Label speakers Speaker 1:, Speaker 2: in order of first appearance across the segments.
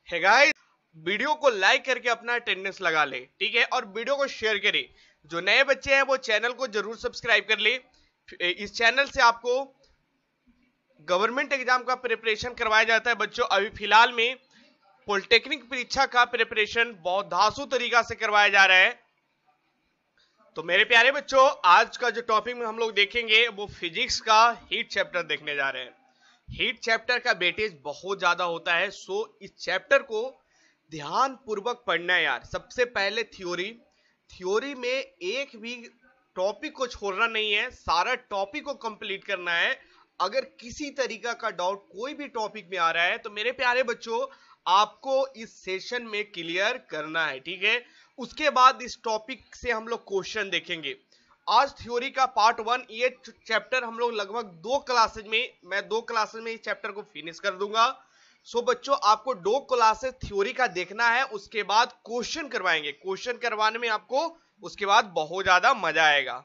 Speaker 1: है guys, video को like करके अपना अटेंडेंस लगा ले, ठीक है, और वीडियो को शेयर करें। जो नए बच्चे हैं वो चैनल को जरूर सब्सक्राइब कर ले। इस चैनल से आपको गवर्नमेंट एग्जाम का प्रिपरेशन करवाया जाता है बच्चों। अभी फिलहाल में पॉलिटेक्निक परीक्षा का प्रिपरेशन बहुत धांसू तरीका से करवाया जा रहा है। तो मेरे प्यारे बच्चों, आज का जो टॉपिक में हम लोग देखेंगे वो फिजिक्स का हीट चैप्टर देखने जा रहे हैं। हीट चैप्टर का वेटेज बहुत ज्यादा होता है, सो इस चैप्टर को ध्यान पूर्वक पढ़ना है यार। सबसे पहले थ्योरी में एक भी टॉपिक को छोड़ना नहीं है, सारा टॉपिक को कंप्लीट करना है। अगर किसी तरीका का डाउट कोई भी टॉपिक में आ रहा है तो मेरे प्यारे बच्चों आपको इस सेशन में क्लियर करना है, ठीक है। उसके बाद इस टॉपिक से हम लोग क्वेश्चन देखेंगे। आज थ्योरी का पार्ट 1 ये चैप्टर हम लोग लगभग दो क्लासेज में इस चैप्टर को फिनिश कर दूंगा। सो बच्चों आपको 2 क्लासेस थ्योरी का देखना है, उसके बाद क्वेश्चन करवाएंगे। क्वेश्चन करवाने में आपको उसके बाद बहुत ज्यादा मजा आएगा।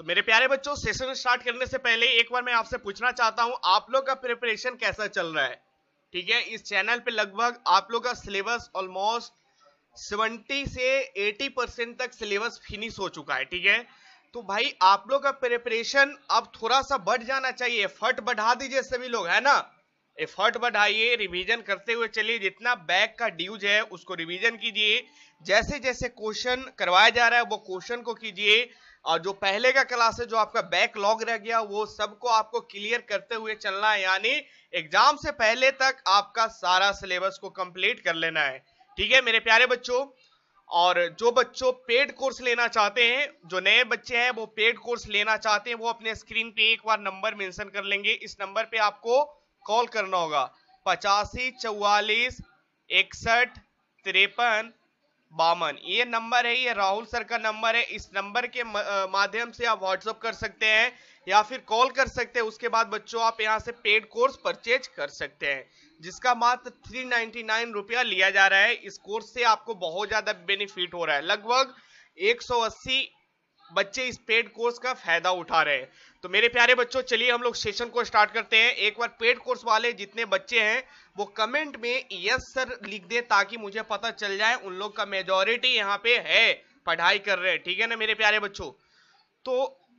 Speaker 1: तो मेरे प्यारे बच्चों, सेशन स्टार्ट करने से पहले एक बार मैं आपसे पूछना चाहता हूं, आप लोग का प्रिपरेशन कैसा चल रहा है, ठीक है। इस चैनल पे लगभग आप लोग का सिलेबस ऑलमोस्ट 70 से 80% तक सिलेबस फिनिश हो चुका है, ठीक है। तो भाई आप लोग का प्रिपरेशन अब थोड़ा सा बढ़ जाना चाहिए। एफर्ट बढ़ा दीजिए सभी लोग, है ना। एफर्ट बढ़ाइए, रिवीजन करते हुए चलिए। जितना बैक का ड्यूज है उसको रिवीजन कीजिए। जैसे जैसे क्वेश्चन करवाया जा रहा है वो क्वेश्चन को कीजिए। और जो पहले का क्लास है, जो आपका बैकलॉग रह गया, वो सबको आपको क्लियर करते हुए चलना है। यानी एग्जाम से पहले तक आपका सारा सिलेबस को कंप्लीट कर लेना है, ठीक है मेरे प्यारे बच्चों। और जो बच्चों पेड कोर्स लेना चाहते हैं, जो नए बच्चे हैं वो पेड कोर्स लेना चाहते हैं, वो अपने स्क्रीन पे एक बार नंबर मेंशन कर लेंगे। इस नंबर पे आपको कॉल करना होगा 85 44 61 53 52। ये नंबर है, ये राहुल सर का नंबर है। इस नंबर के माध्यम से आप व्हाट्सएप कर सकते हैं या फिर कॉल कर सकते हैं। उसके बाद बच्चों आप यहां से पेड कोर्स परचेज कर सकते हैं, जिसका मात्र 399 रुपया लिया जा रहा है। इस कोर्स से आपको बहुत ज्यादा बेनिफिट हो रहा है। लगभग 180 बच्चे इस पेड कोर्स का फायदा उठा रहे हैं। तो मेरे प्यारे बच्चों चलिए हम लोग सेशन को स्टार्ट करते हैं। एक बार पेड कोर्स वाले जितने बच्चे हैं वो कमेंट में यस सर लिख दे, ताकि मुझे पता चल जाए उन लोग का मेजॉरिटी यहाँ पे है, पढ़ाई कर रहे हैं, ठीक है ना मेरे प्यारे बच्चों। तो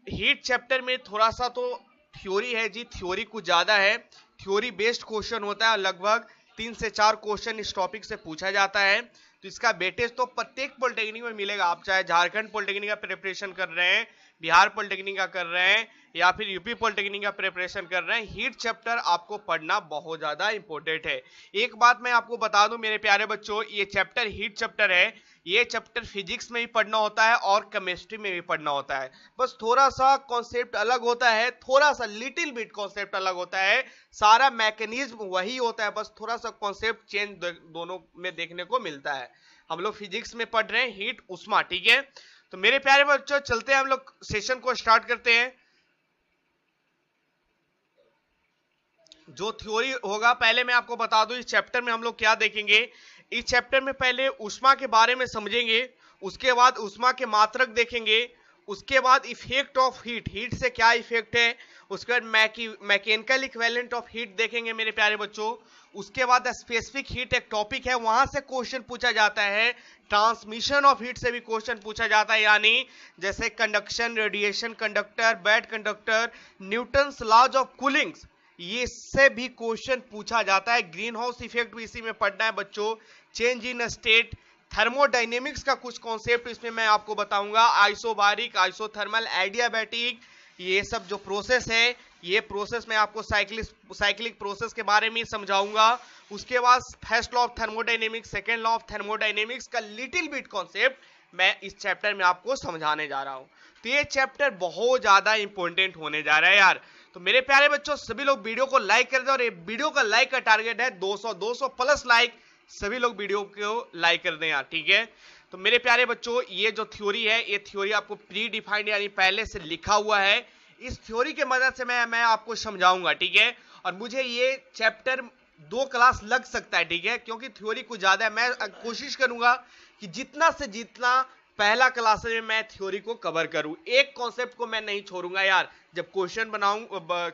Speaker 1: हीट चैप्टर में थोड़ा सा तो थ्योरी है जी, थ्योरी कुछ ज्यादा है। थ्योरी बेस्ड क्वेश्चन होता है, लगभग 3 से 4 क्वेश्चन इस टॉपिक से पूछा जाता है। तो इसका वेटेज तो प्रत्येक पॉलिटेक्निक में मिलेगा। आप चाहे झारखंड पॉलिटेक्निक का प्रिपरेशन कर रहे हैं, बिहार पॉलिटेक्निक का कर रहे हैं, या फिर यूपी पॉलिटेक्निक का प्रिपरेशन कर रहे हैं, हीट चैप्टर आपको पढ़ना बहुत ज्यादा इंपॉर्टेंट है। एक बात मैं आपको बता दूं मेरे प्यारे बच्चों, ये चैप्टर हीट चैप्टर है। ये चैप्टर फिजिक्स में भी पढ़ना होता है और केमिस्ट्री में भी पढ़ना होता है। बस थोड़ा सा कॉन्सेप्ट अलग होता है, थोड़ा सा लिटिल बिट कॉन्सेप्ट अलग होता है। सारा मैकेनिज्म वही होता है, बस थोड़ा सा कॉन्सेप्ट चेंज दोनों में देखने को मिलता है। हम लोग फिजिक्स में पढ़ रहे हैं हीट उष्मा, ठीक है। तो मेरे प्यारे बच्चों चलते हैं, हम लोग सेशन को स्टार्ट करते हैं। जो थ्योरी होगा पहले मैं आपको बता दूं, इस चैप्टर में हम लोग क्या देखेंगे। इस चैप्टर में पहले उष्मा के बारे में समझेंगे, उसके बाद उष्मा के मात्रक देखेंगे, उसके बाद इफेक्ट ऑफ हीट, हीट से क्या इफेक्ट है, उसके बाद मैकेनिकल इक्विवेलेंट ऑफ हीट देखेंगे मेरे प्यारे बच्चों। उसके बाद स्पेसिफिक हीट एक टॉपिक है, वहां से क्वेश्चन पूछा जाता है। ट्रांसमिशन ऑफ हीट से भी क्वेश्चन पूछा जाता है, यानी जैसे conduction, radiation, conductor, bad conductor, Newton's laws of cooling, ये से भी क्वेश्चन पूछा जाता है। ग्रीन हाउस इफेक्ट भी इसी में पढ़ना है बच्चों। चेंज इन स्टेट, थर्मोडायनेमिक्स का कुछ कॉन्सेप्ट इसमें मैं आपको बताऊंगा। आइसोबारिक, आइसोथर्मल, एडियाबैटिक, ये सब जो प्रोसेस है, ये प्रोसेस मैं आपको साइक्लिक प्रोसेस के बारे में समझाऊंगा। उसके बाद first law of thermodynamics, second law of thermodynamics का लिटिल बिट कॉन्सेप्ट मैं इस चैप्टर में आपको समझाने जा रहा हूं। तो ये चैप्टर बहुत ज्यादा इंपॉर्टेंट होने जा रहा है यार। तो मेरे प्यारे बच्चों सभी लोग वीडियो को लाइक कर दें, और ये वीडियो का लाइक का टारगेट है 200 प्लस लाइक। सभी लोग वीडियो को लाइक कर दें यार, ठीक है। तो मेरे प्यारे बच्चों ये जो थ्योरी है, ये थ्योरी आपको प्री डिफाइंड यानी पहले से लिखा हुआ है। इस थ्योरी के मदद से मैं आपको समझाऊंगा, ठीक है। और मुझे ये चैप्टर 2 क्लास लग सकता है, ठीक है, क्योंकि थ्योरी कुछ ज्यादा है। मैं कोशिश करूंगा कि जितना से जितना पहला क्लास में मैं थ्योरी को कवर करूं, एक कॉन्सेप्ट को मैं नहीं छोड़ूंगा यार। जब क्वेश्चन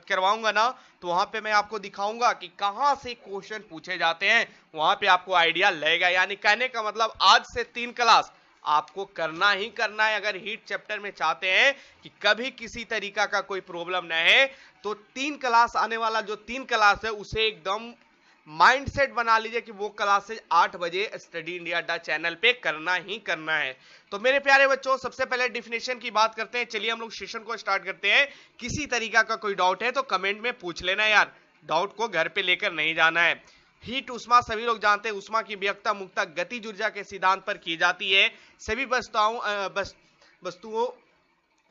Speaker 1: करवाऊंगा ना, तो वहां पे मैं आपको दिखाऊंगा कि कहां से क्वेश्चन पूछे जाते हैं, वहां पे आपको आइडिया लगेगा। यानी कहने का मतलब आज से 3 क्लास आपको करना ही करना है। अगर हीट चैप्टर में चाहते हैं कि कभी किसी तरीका का कोई प्रॉब्लम न है, तो 3 क्लास आने वाला जो 3 क्लास है उसे एकदम माइंडसेट बना लीजिए कि वो क्लासेज 8 बजे स्टडी इंडिया अड्डा चैनल पे करना ही करना है। तो मेरे प्यारे बच्चों, सबसे पहले डिफिनेशन की बात करते हैं। चलिए हम लोग सेशन को स्टार्ट करते हैं। किसी तरीका का कोई डाउट है तो कमेंट में पूछ लेना यार, डाउट को घर पे लेकर नहीं जाना है। हीट उष्मा सभी लोग जानते हैं, उष्मा की व्यक्ता मुक्ता गतिज ऊर्जा के सिद्धांत पर की जाती है। सभी वस्तुओं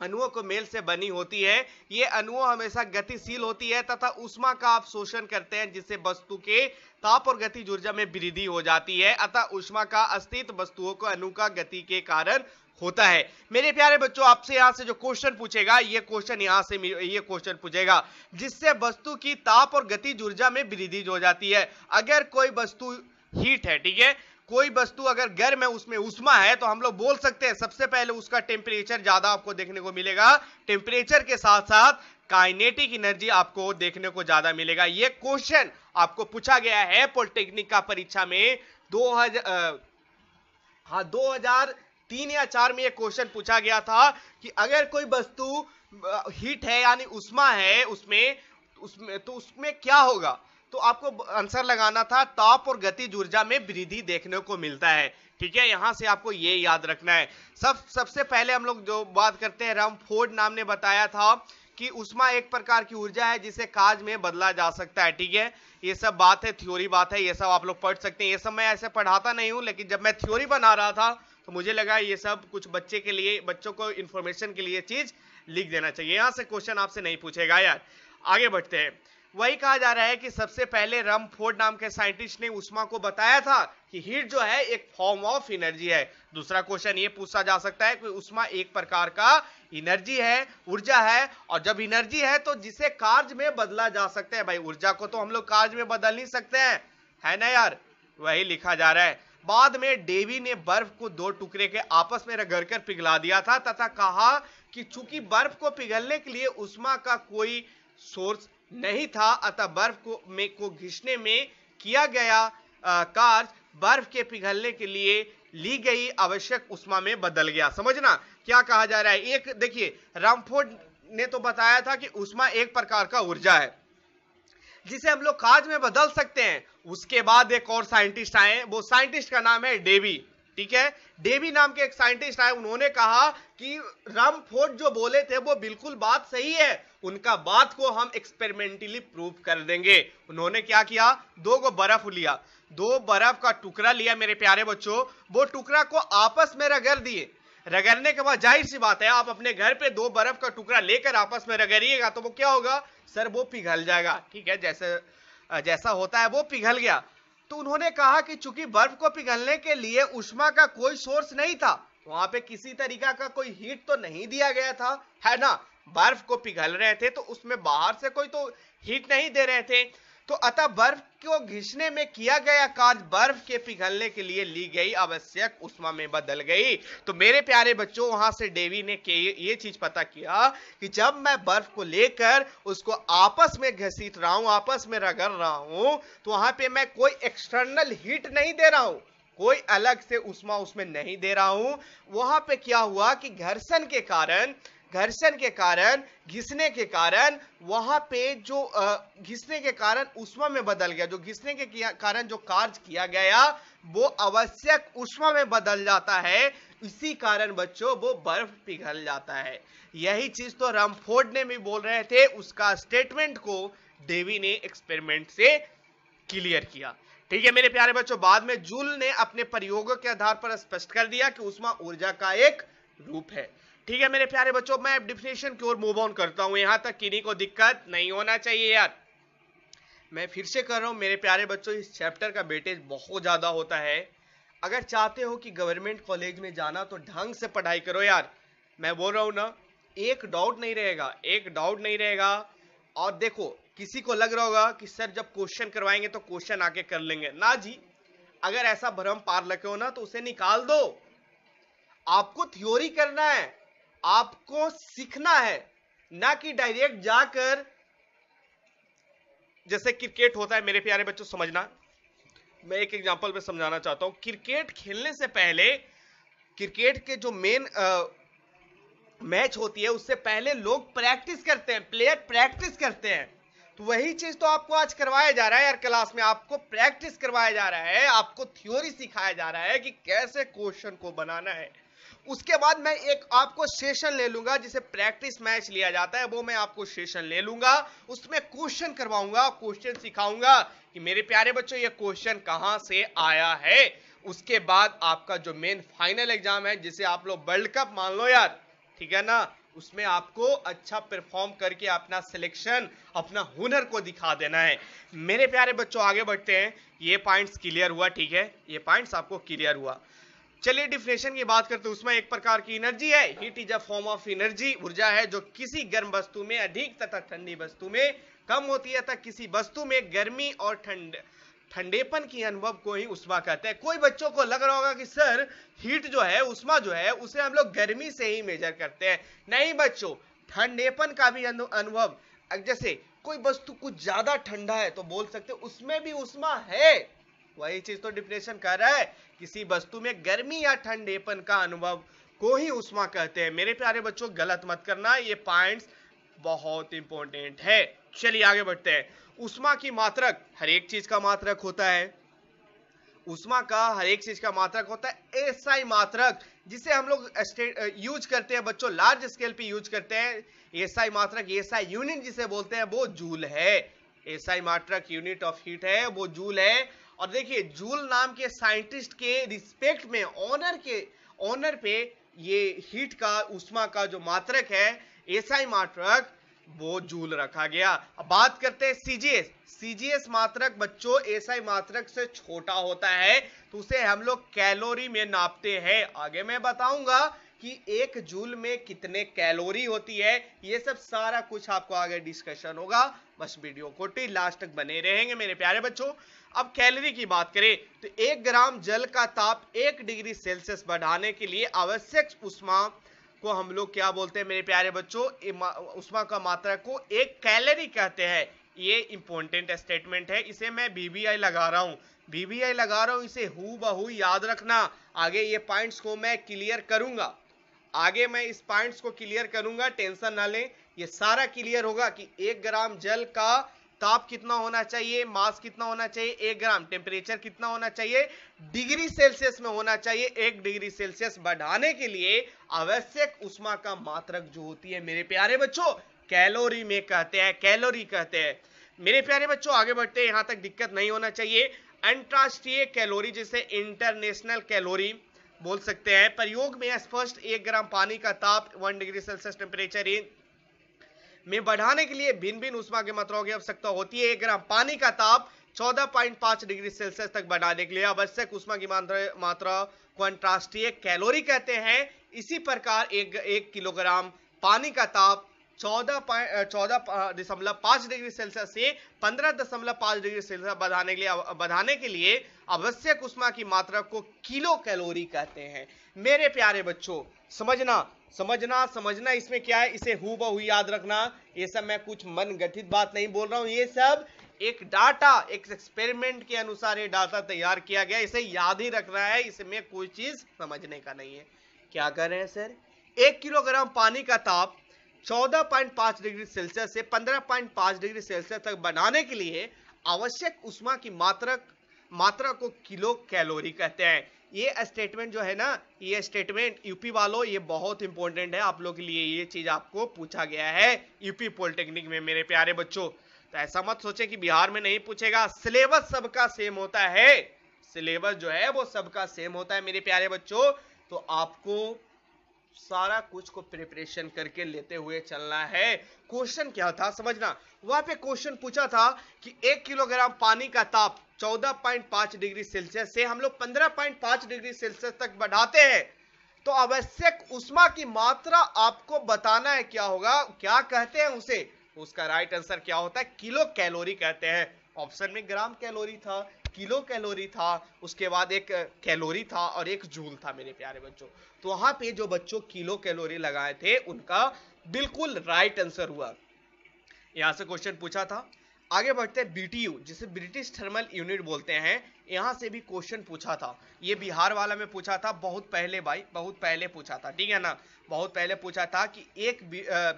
Speaker 1: अणुओं को मेल से बनी होती है। ये अणुओं हमेशा गतिशील होती है तथा ऊष्मा का अवशोषण करते हैं, जिससे वस्तु के ताप और गतिज ऊर्जा में वृद्धि हो जाती है। अतः ऊष्मा का अस्तित्व वस्तुओं को अणु का गति के कारण होता है। मेरे प्यारे बच्चों, आपसे यहां से जो क्वेश्चन पूछेगा, ये क्वेश्चन यहां से ये क्वेश्चन पूछेगा जिससे वस्तु की ताप और गतिज ऊर्जा में वृद्धि हो जाती है। अगर कोई वस्तु हीट है, ठीक है, कोई वस्तु अगर गर्म है उसमें उष्मा है, तो हम लोग बोल सकते हैं सबसे पहले उसका टेम्परेचर ज्यादा आपको देखने को मिलेगा। टेम्परेचर के साथ साथ काइनेटिक एनर्जी आपको देखने को ज्यादा मिलेगा। यह क्वेश्चन आपको पूछा गया है पॉलिटेक्निक का परीक्षा में 2003 या 4 में यह क्वेश्चन पूछा गया था कि अगर कोई वस्तु हीट है यानी उष्मा है उसमें तो उसमें क्या होगा। तो आपको आंसर लगाना था ताप और गतिज ऊर्जा में वृद्धि देखने को मिलता है। ठीक है, यहां से आपको ये याद रखना है। सबसे पहले हम लोग जो बात करते हैं, रमफोर्ड नाम ने बताया था कि उष्मा एक प्रकार की ऊर्जा है जिसे कार्य में बदला जा सकता है। ठीक है, ये सब बात है, थ्योरी बात है, ये सब आप लोग पढ़ सकते हैं। ये सब मैं ऐसे पढ़ाता नहीं हूं, लेकिन जब मैं थ्योरी बना रहा था तो मुझे लगा ये सब कुछ बच्चों को इंफॉर्मेशन के लिए चीज लिख देना चाहिए। यहां से क्वेश्चन आपसे नहीं पूछेगा यार। आगे बढ़ते हैं। वही कहा जा रहा है कि सबसे पहले रमफोर्ड नाम के साइंटिस्ट ने उष्मा को बताया था कि हीट जो है एक फॉर्म ऑफ एनर्जी है। दूसरा क्वेश्चन ये पूछा जा सकता है कि उष्मा एक प्रकार का एनर्जी है, ऊर्जा है, और जब एनर्जी है तो जिसे कार्य में बदला जा सकता है। भाई ऊर्जा को तो हम लोग कार्य में बदल नहीं सकते हैं, है ना यार, वही लिखा जा रहा है। बाद में डेवी ने बर्फ को 2 टुकड़े के आपस में रगड़कर पिघला दिया था तथा कहा कि चूंकि बर्फ को पिघलने के लिए उष्मा का कोई सोर्स नहीं था, अतः बर्फ को घिसने में किया गया कार्य बर्फ के पिघलने के लिए ली गई आवश्यक उष्मा में बदल गया। समझना क्या कहा जा रहा है। एक देखिए, रमफोर्ड ने तो बताया था कि उष्मा एक प्रकार का ऊर्जा है जिसे हम लोग कार्य में बदल सकते हैं। उसके बाद एक और साइंटिस्ट आए, वो साइंटिस्ट का नाम है डेवी। ठीक है, डेवी नाम के एक साइंटिस्ट आए, उन्होंने कहा कि रमफोर्ड जो बोले थे वो बिल्कुल बात सही है, उनका बात को हम एक्सपेरिमेंटली प्रूव कर देंगे। उन्होंने क्या किया, 2 बर्फ लिया, 2 बर्फ का टुकड़ा लिया मेरे प्यारे बच्चों, वो टुकड़ा को आपस में रगड़ दिए। रगड़ने के बाद जाहिर सी बात है, आप अपने घर पे 2 बर्फ का टुकड़ा लेकर आपस में रगड़िएगा तो वो क्या होगा सर, वो पिघल जाएगा। ठीक है, जैसा होता है वो पिघल गया। तो उन्होंने कहा कि चूंकि बर्फ को पिघलने के लिए उष्मा का कोई सोर्स नहीं था, वहां पे किसी तरीका का कोई हीट तो नहीं दिया गया था, है ना, बर्फ को पिघल रहे थे तो उसमें बाहर से कोई तो हीट नहीं दे रहे थे, तो अतः बर्फ को घिसने में किया गया कार्य बर्फ के पिघलने के लिए ली गई आवश्यक उष्मा में बदल गई। तो मेरे प्यारे बच्चों, वहां से डेवी ने ये चीज पता किया कि जब मैं बर्फ को लेकर उसको आपस में घसीट रहा हूं, आपस में रगड़ रहा हूं, तो वहां पे मैं कोई एक्सटर्नल हीट नहीं दे रहा हूं, कोई अलग से उष्मा उसमें नहीं दे रहा हूं। वहां पे क्या हुआ कि घर्षण के कारण घिसने के कारण वहां पे जो घिसने के कारण उष्मा में बदल गया, जो घिसने के कारण जो कार्य किया गया वो आवश्यक उष्मा में बदल जाता है। इसी कारण बच्चों वो बर्फ पिघल जाता है। यही चीज तो रमफोर्ड ने भी बोल रहे थे, उसका स्टेटमेंट को डेवी ने एक्सपेरिमेंट से क्लियर किया। ठीक है मेरे प्यारे बच्चों, बाद में जूल ने अपने प्रयोगों के आधार पर स्पष्ट कर दिया कि उष्मा ऊर्जा का एक रूप है। ठीक है मेरे प्यारे बच्चों, मैं डेफिनेशन की ओर मूव ऑन करता हूं, यहां तक किन्हीं को दिक्कत नहीं होना चाहिए यार। मैं फिर से कर रहा हूं मेरे प्यारे बच्चों, इस चैप्टर का वेटेज बहुत ज्यादा होता है। अगर चाहते हो कि गवर्नमेंट कॉलेज में जाना तो ढंग से पढ़ाई करो यार, मैं बोल रहा हूं ना, एक डाउट नहीं रहेगा। और देखो, किसी को लग रहा होगा कि सर जब क्वेश्चन करवाएंगे तो क्वेश्चन आके कर लेंगे, ना जी, अगर ऐसा भ्रम पार लगे हो ना तो उसे निकाल दो। आपको थ्योरी करना है, आपको सीखना है, ना कि डायरेक्ट जाकर, जैसे क्रिकेट होता है मेरे प्यारे बच्चों, समझना, मैं एक एग्जांपल में समझाना चाहता हूं। क्रिकेट खेलने से पहले, क्रिकेट के जो मेन मैच होती है उससे पहले लोग प्रैक्टिस करते हैं, प्लेयर प्रैक्टिस करते हैं। तो वही चीज तो आपको आज करवाया जा रहा है यार, क्लास में आपको प्रैक्टिस करवाया जा रहा है, आपको थ्योरी सिखाया जा रहा है कि कैसे क्वेश्चन को बनाना है। उसके बाद मैं एक आपको सेशन ले लूंगा जिसे प्रैक्टिस मैच लिया जाता है, वो मैं आपको सेशन ले लूंगा, उसमें क्वेश्चन करवाऊंगा, क्वेश्चन सिखाऊंगा कि मेरे प्यारे बच्चों ये क्वेश्चन कहां से आया है। उसके बाद आपका जो मेन फाइनल एग्जाम है, जिसे आप लोग वर्ल्ड कप मान लो यार, ठीक है ना, उसमें आपको अच्छा परफॉर्म करके अपना सिलेक्शन, अपना हुनर को दिखा देना है। मेरे प्यारे बच्चों आगे बढ़ते हैं। ये पॉइंट्स क्लियर हुआ, ठीक है, ये पॉइंट्स आपको क्लियर हुआ। चलिए डिफिनेशन की बात करते हैं। उसमें एक प्रकार की एनर्जी है, heat is a form of energy, ऊर्जा है जो किसी गर्म वस्तु में अधिक तथा ठंडी वस्तु में कम होती है, तथा किसी वस्तु में गर्मी और ठंडेपन की अनुभव को ही उष्मा कहते हैं। कोई बच्चों को लग रहा होगा कि सर हीट जो है, उष्मा जो है, उसे हम लोग गर्मी से ही मेजर करते हैं। नहीं बच्चों, ठंडेपन का भी अनुभव, जैसे कोई वस्तु कुछ ज्यादा ठंडा है तो बोल सकते उसमें भी उष्मा है। वही चीज तो डिफिनेशन कर रहा है, किसी वस्तु में गर्मी या ठंडेपन का अनुभव को ही उष्मा कहते हैं। मेरे प्यारे बच्चों गलत मत करना, ये पॉइंट्स बहुत इंपॉर्टेंट है। चलिए आगे बढ़ते हैं। उष्मा की मात्रक, हर एक चीज का मात्रक होता है, उष्मा का हर एक चीज का मात्रक होता है एसआई मात्रक, जिसे हम लोग यूज करते हैं बच्चों, लार्ज स्केल पे यूज करते हैं। एसआई मात्रक, एसआई यूनिट जिसे बोलते हैं वो जूल है। एसआई मात्रक यूनिट ऑफ हीट है, वो जूल है। और देखिए जूल नाम के साइंटिस्ट के रिस्पेक्ट में, ऑनर पे ये हीट का, उष्मा का जो मात्रक है, एसआई मात्रक, वो जूल रखा गया। अब बात करते हैं सीजीएस। सीजीएस मात्रक बच्चों एसआई मात्रक से छोटा होता है, तो उसे हम लोग कैलोरी में नापते हैं। आगे मैं बताऊंगा कि एक जूल में कितने कैलोरी होती है, ये सब सारा कुछ आपको आगे डिस्कशन होगा। बस वीडियो को टी लास्ट तक बने रहेंगे मेरे प्यारे बच्चों। अब कैलोरी की बात करें तो 1 ग्राम जल का ताप 1 डिग्री सेल्सियस बढ़ाने के लिए आवश्यक उष्मा को हम लोग क्या बोलते हैं मेरे प्यारे बच्चों, उष्मा का मात्रा को 1 कैलोरी कहते हैं। ये इंपॉर्टेंट स्टेटमेंट है, इसे मैं बीबीआई लगा रहा हूं, इसे हूबहू याद रखना। आगे ये पॉइंट्स को मैं क्लियर करूंगा, इस पॉइंट्स को क्लियर करूंगा, टेंशन ना लें, ये सारा क्लियर होगा कि 1 ग्राम जल का ताप कितना होना चाहिए, मास कितना होना चाहिए, 1 ग्राम, टेम्परेचर कितना होना चाहिए, डिग्री सेल्सियस में होना चाहिए। 1 डिग्री सेल्सियस बढ़ाने के लिए आवश्यक उष्मा का मात्रक जो होती है मेरे प्यारे बच्चों कैलोरी में कहते हैं, कैलोरी कहते हैं। मेरे प्यारे बच्चों आगे बढ़ते हैं, यहां तक दिक्कत नहीं होना चाहिए। अंतरराष्ट्रीय कैलोरी जिसे इंटरनेशनल कैलोरी बोल सकते हैं। प्रयोग में स्पष्ट 1 ग्राम पानी का ताप 1 डिग्री सेल्सियस टेम्परेचर में बढ़ाने के लिए भिन्न भिन्न उष्मा की मात्राओं की आवश्यकता होती है। 1 ग्राम पानी का ताप 14.5 डिग्री सेल्सियस तक बढ़ाने के लिए आवश्यक उष्मा की मात्रा को अंतरराष्ट्रीय कैलोरी कहते हैं। इसी प्रकार 1 किलोग्राम पानी का ताप 14.5 डिग्री सेल्सियस से 15.5 डिग्री सेल्सियस बढ़ाने के लिए आवश्यक उष्मा की मात्रा को किलो कैलोरी कहते हैं। मेरे प्यारे बच्चों समझना इसमें क्या है, इसे हूबहू याद रखना। ये सब मैं कुछ मन गठित बात नहीं बोल रहा हूं, ये सब एक डाटा, एक एक्सपेरिमेंट के अनुसार ये डाटा तैयार किया गया, इसे याद ही रखना है, इसमें कोई चीज समझने का नहीं है। क्या कर रहे हैं सर, 1 किलोग्राम पानी का ताप 14.5 डिग्री सेल्सियस से 15.5 डिग्री सेल्सियस तक बनाने के लिए आवश्यक उष्मा की मात्रा को किलो कैलोरी कहते हैं। ये स्टेटमेंट जो है ना, ये स्टेटमेंट यूपी वालों, ये बहुत इंपॉर्टेंट है आप लोग के लिए, ये चीज आपको पूछा गया है यूपी पॉलिटेक्निक में मेरे प्यारे बच्चों। तो ऐसा मत सोचे कि बिहार में नहीं पूछेगा, सिलेबस सबका सेम होता है, सिलेबस जो है वो सबका सेम होता है मेरे प्यारे बच्चों। तो आपको सारा कुछ को प्रिपरेशन करके लेते हुए चलना है। क्वेश्चन क्या था समझना, वहां पे क्वेश्चन पूछा था कि 1 किलोग्राम पानी का ताप 14.5 डिग्री सेल्सियस से हम लोग 15.5 डिग्री सेल्सियस तक बढ़ाते हैं, तो आवश्यक उष्मा की मात्रा आपको बताना है क्या होगा, क्या कहते हैं उसे, उसका राइट आंसर क्या होता है, किलो कैलोरी कहते हैं। ऑप्शन में ग्राम कैलोरी था, किलो कैलोरी था, उसके बाद एक कैलोरी था और एक जूल था मेरे प्यारे बच्चों। तो वहां पे जो बच्चों किलो कैलोरी लगाए थे उनका बिल्कुल राइट आंसर हुआ। यहां से क्वेश्चन पूछा था। आगे बढ़ते हैं बीटीयू, जिसे ब्रिटिश थर्मल यूनिट बोलते हैं, यहां से भी क्वेश्चन पूछा था। ये बिहार वाला में पूछा था बहुत पहले भाई, बहुत पहले पूछा था, ठीक है ना, बहुत पहले पूछा था कि एक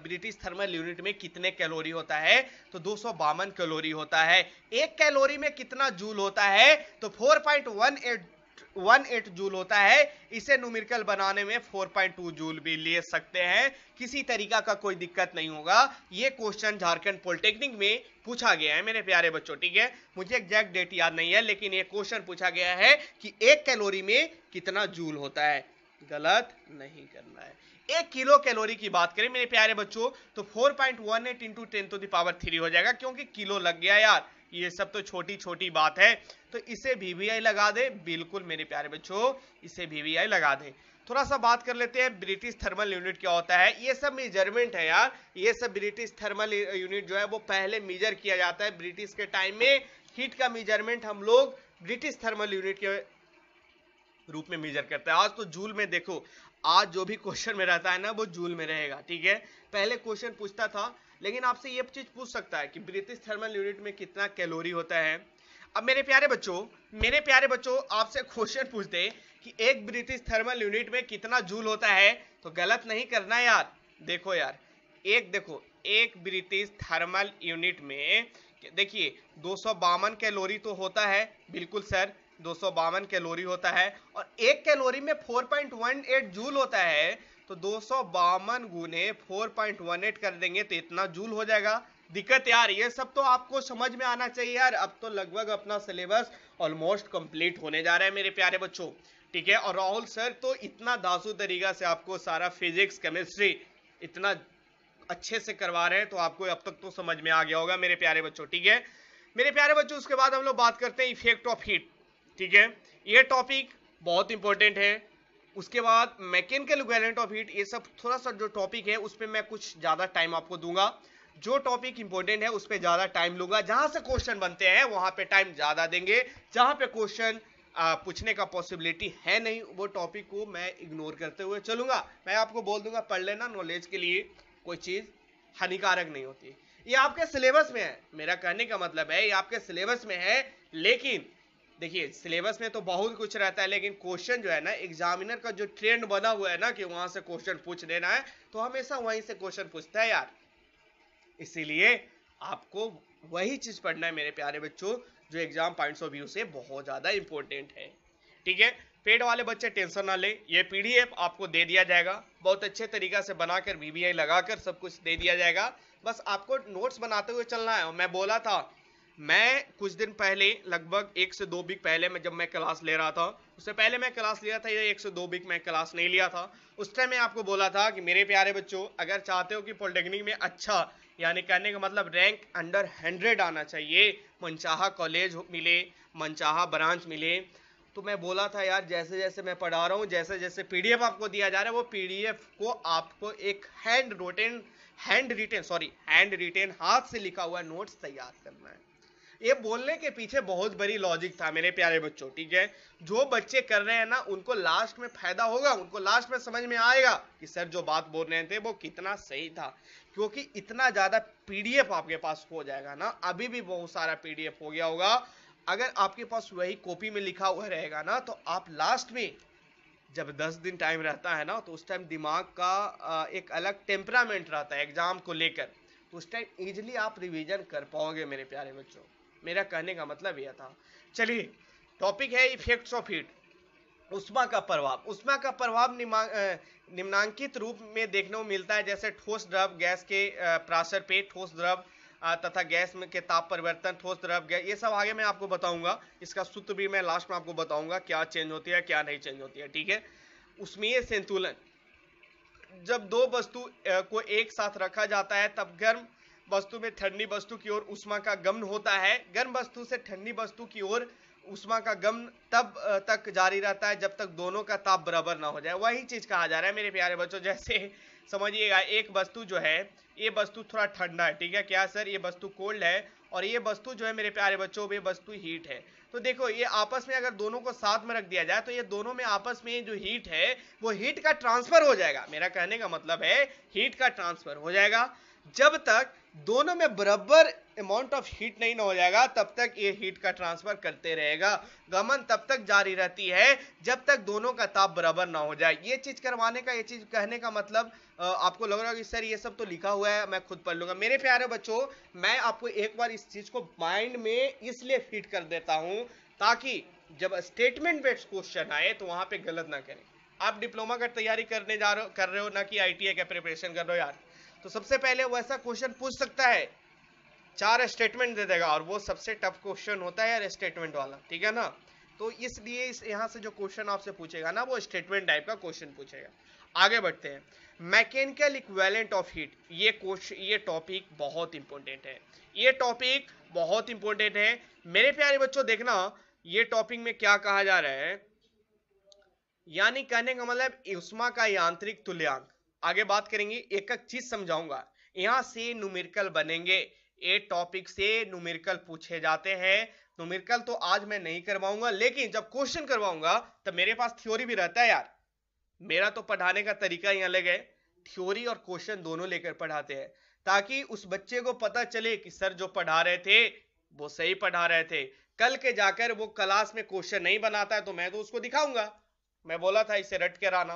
Speaker 1: ब्रिटिश थर्मल यूनिट में कितने कैलोरी होता है, तो 252 कैलोरी होता है। एक कैलोरी में कितना जूल होता है, तो 4.18 जूल होता है। इसे न्यूमेरिकल बनाने में 4.2 जूल भी ले सकते हैं, किसी तरीका का कोई दिक्कत नहीं होगा। ये क्वेश्चन झारखंड पॉलिटेक्निक में पूछा गया है मेरे प्यारे बच्चों, ठीक है। मुझे एग्जैक्ट डेट याद नहीं है, लेकिन ये क्वेश्चन पूछा गया है कि एक कैलोरी में कितना जूल होता है। गलत नहीं करना है। एक किलो कैलोरी की बात करें मेरे प्यारे बच्चों, तो 4.18 इंटू 10⁻³ हो जाएगा, क्योंकि किलो लग गया यार, ये सब तो छोटी छोटी बात है। तो इसे वीवीआई लगा दे, बिल्कुल मेरे प्यारे बच्चों, इसे वीवीआई लगा दे। थोड़ा सा बात कर लेते हैं ब्रिटिश थर्मल यूनिट क्या होता है। ये सब मेजरमेंट है यार, ये सब ब्रिटिश थर्मल यूनिट जो है वो पहले मेजर किया जाता है ब्रिटिश के टाइम में। हीट का मेजरमेंट हम लोग ब्रिटिश थर्मल यूनिट के रूप में मेजर करते हैं। आज तो जूल में देखो, आज जो भी क्वेश्चन में रहता है ना वो जूल में रहेगा, ठीक है। पहले क्वेश्चन पूछता था, लेकिन आपसे ये चीज पूछ सकता है कि ब्रिटिश थर्मल यूनिट में कितना कैलोरी होता है। अब मेरे प्यारे बच्चों आपसे क्वेश्चन पूछ दे कि एक ब्रिटिश थर्मल यूनिट में कितना जूल होता है, तो गलत नहीं करना यार। देखो यार, एक ब्रिटिश थर्मल यूनिट में देखिए 252 कैलोरी तो होता है, बिल्कुल सर 252 कैलोरी होता है, और एक कैलोरी में 4.18 जूल होता है। तो 252 गुने 4.18 कर देंगे तो इतना जूल हो जाएगा। दिक्कत यार, ये सब तो आपको समझ में आना चाहिए यार। अब तो लगभग अपना सिलेबस ऑलमोस्ट कंप्लीट होने जा रहा है मेरे प्यारे बच्चों, ठीक है। और राहुल सर तो इतना दासू तरीका से आपको सारा फिजिक्स केमिस्ट्री इतना अच्छे से करवा रहे हैं, तो आपको अब तक तो समझ में आ गया होगा मेरे प्यारे बच्चों, ठीक है। मेरे प्यारे बच्चों, उसके बाद हम लोग बात करते हैं इफेक्ट ऑफ हीट, ठीक है। ये टॉपिक बहुत इंपॉर्टेंट है। उसके बाद मैकेनिकल इक्विवेलेंट ऑफ हीट, ये सब थोड़ा सा जो टॉपिक है उस पर मैं कुछ ज्यादा टाइम आपको दूंगा। जो टॉपिक इंपॉर्टेंट है उस पर ज्यादा टाइम लूंगा, जहां से क्वेश्चन बनते हैं वहां पे टाइम ज्यादा देंगे, जहां पे क्वेश्चन पूछने का पॉसिबिलिटी है नहीं वो टॉपिक को मैं इग्नोर करते हुए चलूंगा। मैं आपको बोल दूंगा पढ़ लेना, नॉलेज के लिए कोई चीज हानिकारक नहीं होती। ये आपके सिलेबस में है, मेरा कहने का मतलब है ये आपके सिलेबस में है। लेकिन देखिए सिलेबस में तो बहुत कुछ रहता है, लेकिन क्वेश्चन जो है ना, एग्जामिनर का जो ट्रेंड बना हुआ है ना कि वहां से क्वेश्चन पूछ देना है, तो हमेशा वहीं से क्वेश्चन पूछता है यार। इसीलिए आपको वही चीज पढ़ना है मेरे प्यारे बच्चों जो एग्जाम पॉइंट्स ऑफ व्यू से बहुत ज्यादा इंपॉर्टेंट है, ठीक है। पेड वाले बच्चे टेंशन ना ले, ये पीडीएफ आपको दे दिया जाएगा, बहुत अच्छे तरीका से बनाकर वीवीआई लगाकर सब कुछ दे दिया जाएगा। बस आपको नोट्स बनाते हुए चलना है। और मैं बोला था, मैं कुछ दिन पहले लगभग 1 से 2 वीक पहले जब मैं क्लास ले रहा था, उससे पहले मैं क्लास लिया था, ये 1 से 2 वीक मैं क्लास नहीं लिया था। उस टाइम मैं आपको बोला था कि मेरे प्यारे बच्चों, अगर चाहते हो कि पॉलिटेक्निक में अच्छा, यानी कहने का मतलब रैंक अंडर 100 आना चाहिए, मनचाहा कॉलेज मिले, मनचाहा ब्रांच मिले, तो मैं बोला था यार जैसे जैसे मैं पढ़ा रहा हूँ, जैसे जैसे पीडीएफ आपको दिया जा रहा है, वो पीडीएफ को आपको एक हैंड रिटेन हाथ से लिखा हुआ नोट्स तैयार करना है। ये बोलने के पीछे बहुत बड़ी लॉजिक था मेरे प्यारे बच्चों, ठीक है। जो बच्चे कर रहे हैं ना उनको लास्ट में फायदा होगा, उनको लास्ट में समझ में आएगा कि सर जो बात बोल रहे थे वो कितना सही था, क्योंकि इतना ज्यादा पीडीएफ आपके पास हो जाएगा ना, अभी भी बहुत सारा पीडीएफ हो गया होगा। अगर आपके पास वही कॉपी में लिखा हुआ रहेगा ना, तो आप लास्ट में जब 10 दिन टाइम रहता है ना, तो उस टाइम दिमाग का एक अलग टेम्परामेंट रहता है एग्जाम को लेकर, तो उस टाइम इजिली आप रिवीजन कर पाओगे मेरे प्यारे बच्चों। मेरा कहने का मतलब यह था। चलिए, टॉपिक है इफेक्ट्स ऑफ हीट, उष्मा का प्रभाव। उष्मा का प्रभाव निम्नांकित रूप में देखने को मिलता है, जैसे ठोस द्रव गैस के प्रासर पे, ठोस द्रव तथा गैस में के ताप परिवर्तन, ठोस द्रव गैस, ये सब आगे मैं आपको बताऊंगा। इसका सूत्र भी मैं लास्ट में आपको बताऊंगा, क्या चेंज होती है क्या नहीं चेंज होती है, ठीक है। उष्मीय संतुलन, जब दो वस्तु को एक साथ रखा जाता है तब गर्म वस्तु में ठंडी वस्तु की ओर उष्मा का गमन होता है। गर्म वस्तु से ठंडी वस्तु की ओर उष्मा का गमन तब तक जारी रहता है जब तक दोनों का ताप बराबर ना हो जाए। वही चीज कहा जा रहा है मेरे प्यारे बच्चों। जैसे समझिएगा, एक वस्तु जो है, ये वस्तु थोड़ा ठंडा है, ठीक है क्या सर, ये वस्तु कोल्ड है, और ये वस्तु जो है मेरे प्यारे बच्चों, ये वस्तु हीट है। तो देखो ये आपस में अगर दोनों को साथ में रख दिया जाए तो ये दोनों में आपस में जो हीट है वो हीट का ट्रांसफर हो जाएगा। मेरा कहने का मतलब है हीट का ट्रांसफर हो जाएगा। जब तक दोनों में बराबर अमाउंट ऑफ हीट नहीं ना हो जाएगा तब तक ये हीट का ट्रांसफर करते रहेगा। गमन तब तक जारी रहती है जब तक दोनों का ताप बराबर ना हो जाए। ये चीज करवाने का, ये चीज कहने का मतलब आपको लग रहा है कि सर ये सब तो लिखा हुआ है, मैं खुद पढ़ लूंगा। मेरे प्यारे बच्चों, मैं आपको एक बार इस चीज को माइंड में इसलिए फिट कर देता हूं ताकि जब स्टेटमेंट बेस्ड क्वेश्चन आए तो वहां पे गलत ना करें। आप डिप्लोमा का तैयारी करने कर रहे हो ना कि आईटीआई का प्रिपरेशन कर रहे हो यार, तो सबसे पहले वैसा क्वेश्चन पूछ सकता है, 4 स्टेटमेंट दे देगा, और वो सबसे टफ क्वेश्चन होता है यार स्टेटमेंट वाला, ठीक है ना। तो इसलिए यहां से जो क्वेश्चन आपसे पूछेगा ना वो स्टेटमेंट टाइप का क्वेश्चन पूछेगा। आगे बढ़ते हैं, मैकेनिकल इक्विवेलेंट ऑफ हीट। ये टॉपिक बहुत इंपॉर्टेंट है, ये टॉपिक बहुत इंपॉर्टेंट है मेरे प्यारे बच्चों। देखना ये टॉपिक में क्या कहा जा रहा है, यानी कहने का मतलब ऊष्मा का यांत्रिक तुल्यांक। आगे बात करेंगे, एक एक चीज समझाऊंगा, यहां से न्यूमेरिकल बनेंगे। ये टॉपिक से न्यूमेरिकल पूछे जाते हैं। न्यूमेरिकल तो आज मैं नहीं करवाऊंगा, लेकिन जब क्वेश्चन करवाऊंगा तब मेरे पास थ्योरी भी रहता है यार। मेरा तो पढ़ाने का तरीका ही अलग है, थ्योरी और क्वेश्चन दोनों लेकर पढ़ाते हैं, ताकि उस बच्चे को पता चले कि सर जो पढ़ा रहे थे वो सही पढ़ा रहे थे। कल के जाकर वो क्लास में क्वेश्चन नहीं बनाता है तो मैं तो उसको दिखाऊंगा, मैं बोला था इसे रट कर आना,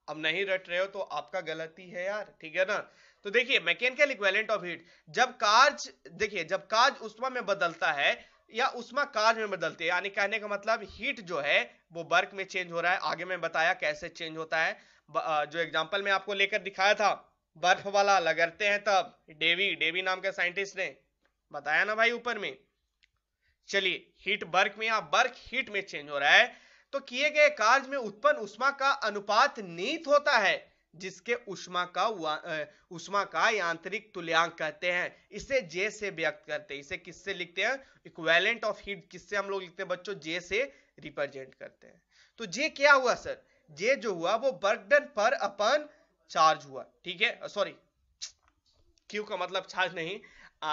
Speaker 1: अब नहीं रट रहे हो तो आपका गलती है यार, ठीक है ना। तो देखिए मैकेनिकल इक्विवेलेंट ऑफ हीट, जब कार्य, देखिए जब कार्य ऊष्मा में बदलता है या ऊष्मा कार्य में बदलती है, यानी कहने का मतलब हीट जो है वो वर्क में चेंज हो रहा है। आगे मैं बताया कैसे चेंज होता है, जो एग्जांपल मैं आपको लेकर दिखाया था, बर्फ वाला लगते हैं तब डेवी नाम के साइंटिस्ट ने बताया ना भाई ऊपर में। चलिए हीट वर्क में या वर्क हीट में चेंज हो रहा है, तो किए गए कार्य में उत्पन्न ऊष्मा का अनुपात नियत होता है, जिसके ऊष्मा का यांत्रिक तुल्यांक कहते हैं। इसे जे से व्यक्त करते हैं। इसे किससे लिखते हैं, इक्विवेलेंट ऑफ हीट किससे हम लोग लिखते हैं बच्चों, जे से रिप्रेजेंट करते हैं। तो जे क्या हुआ सर, जे जो हुआ वो वर्क डन पर अपन चार्ज हुआ, ठीक है, सॉरी क्यू का मतलब चार्ज नहीं,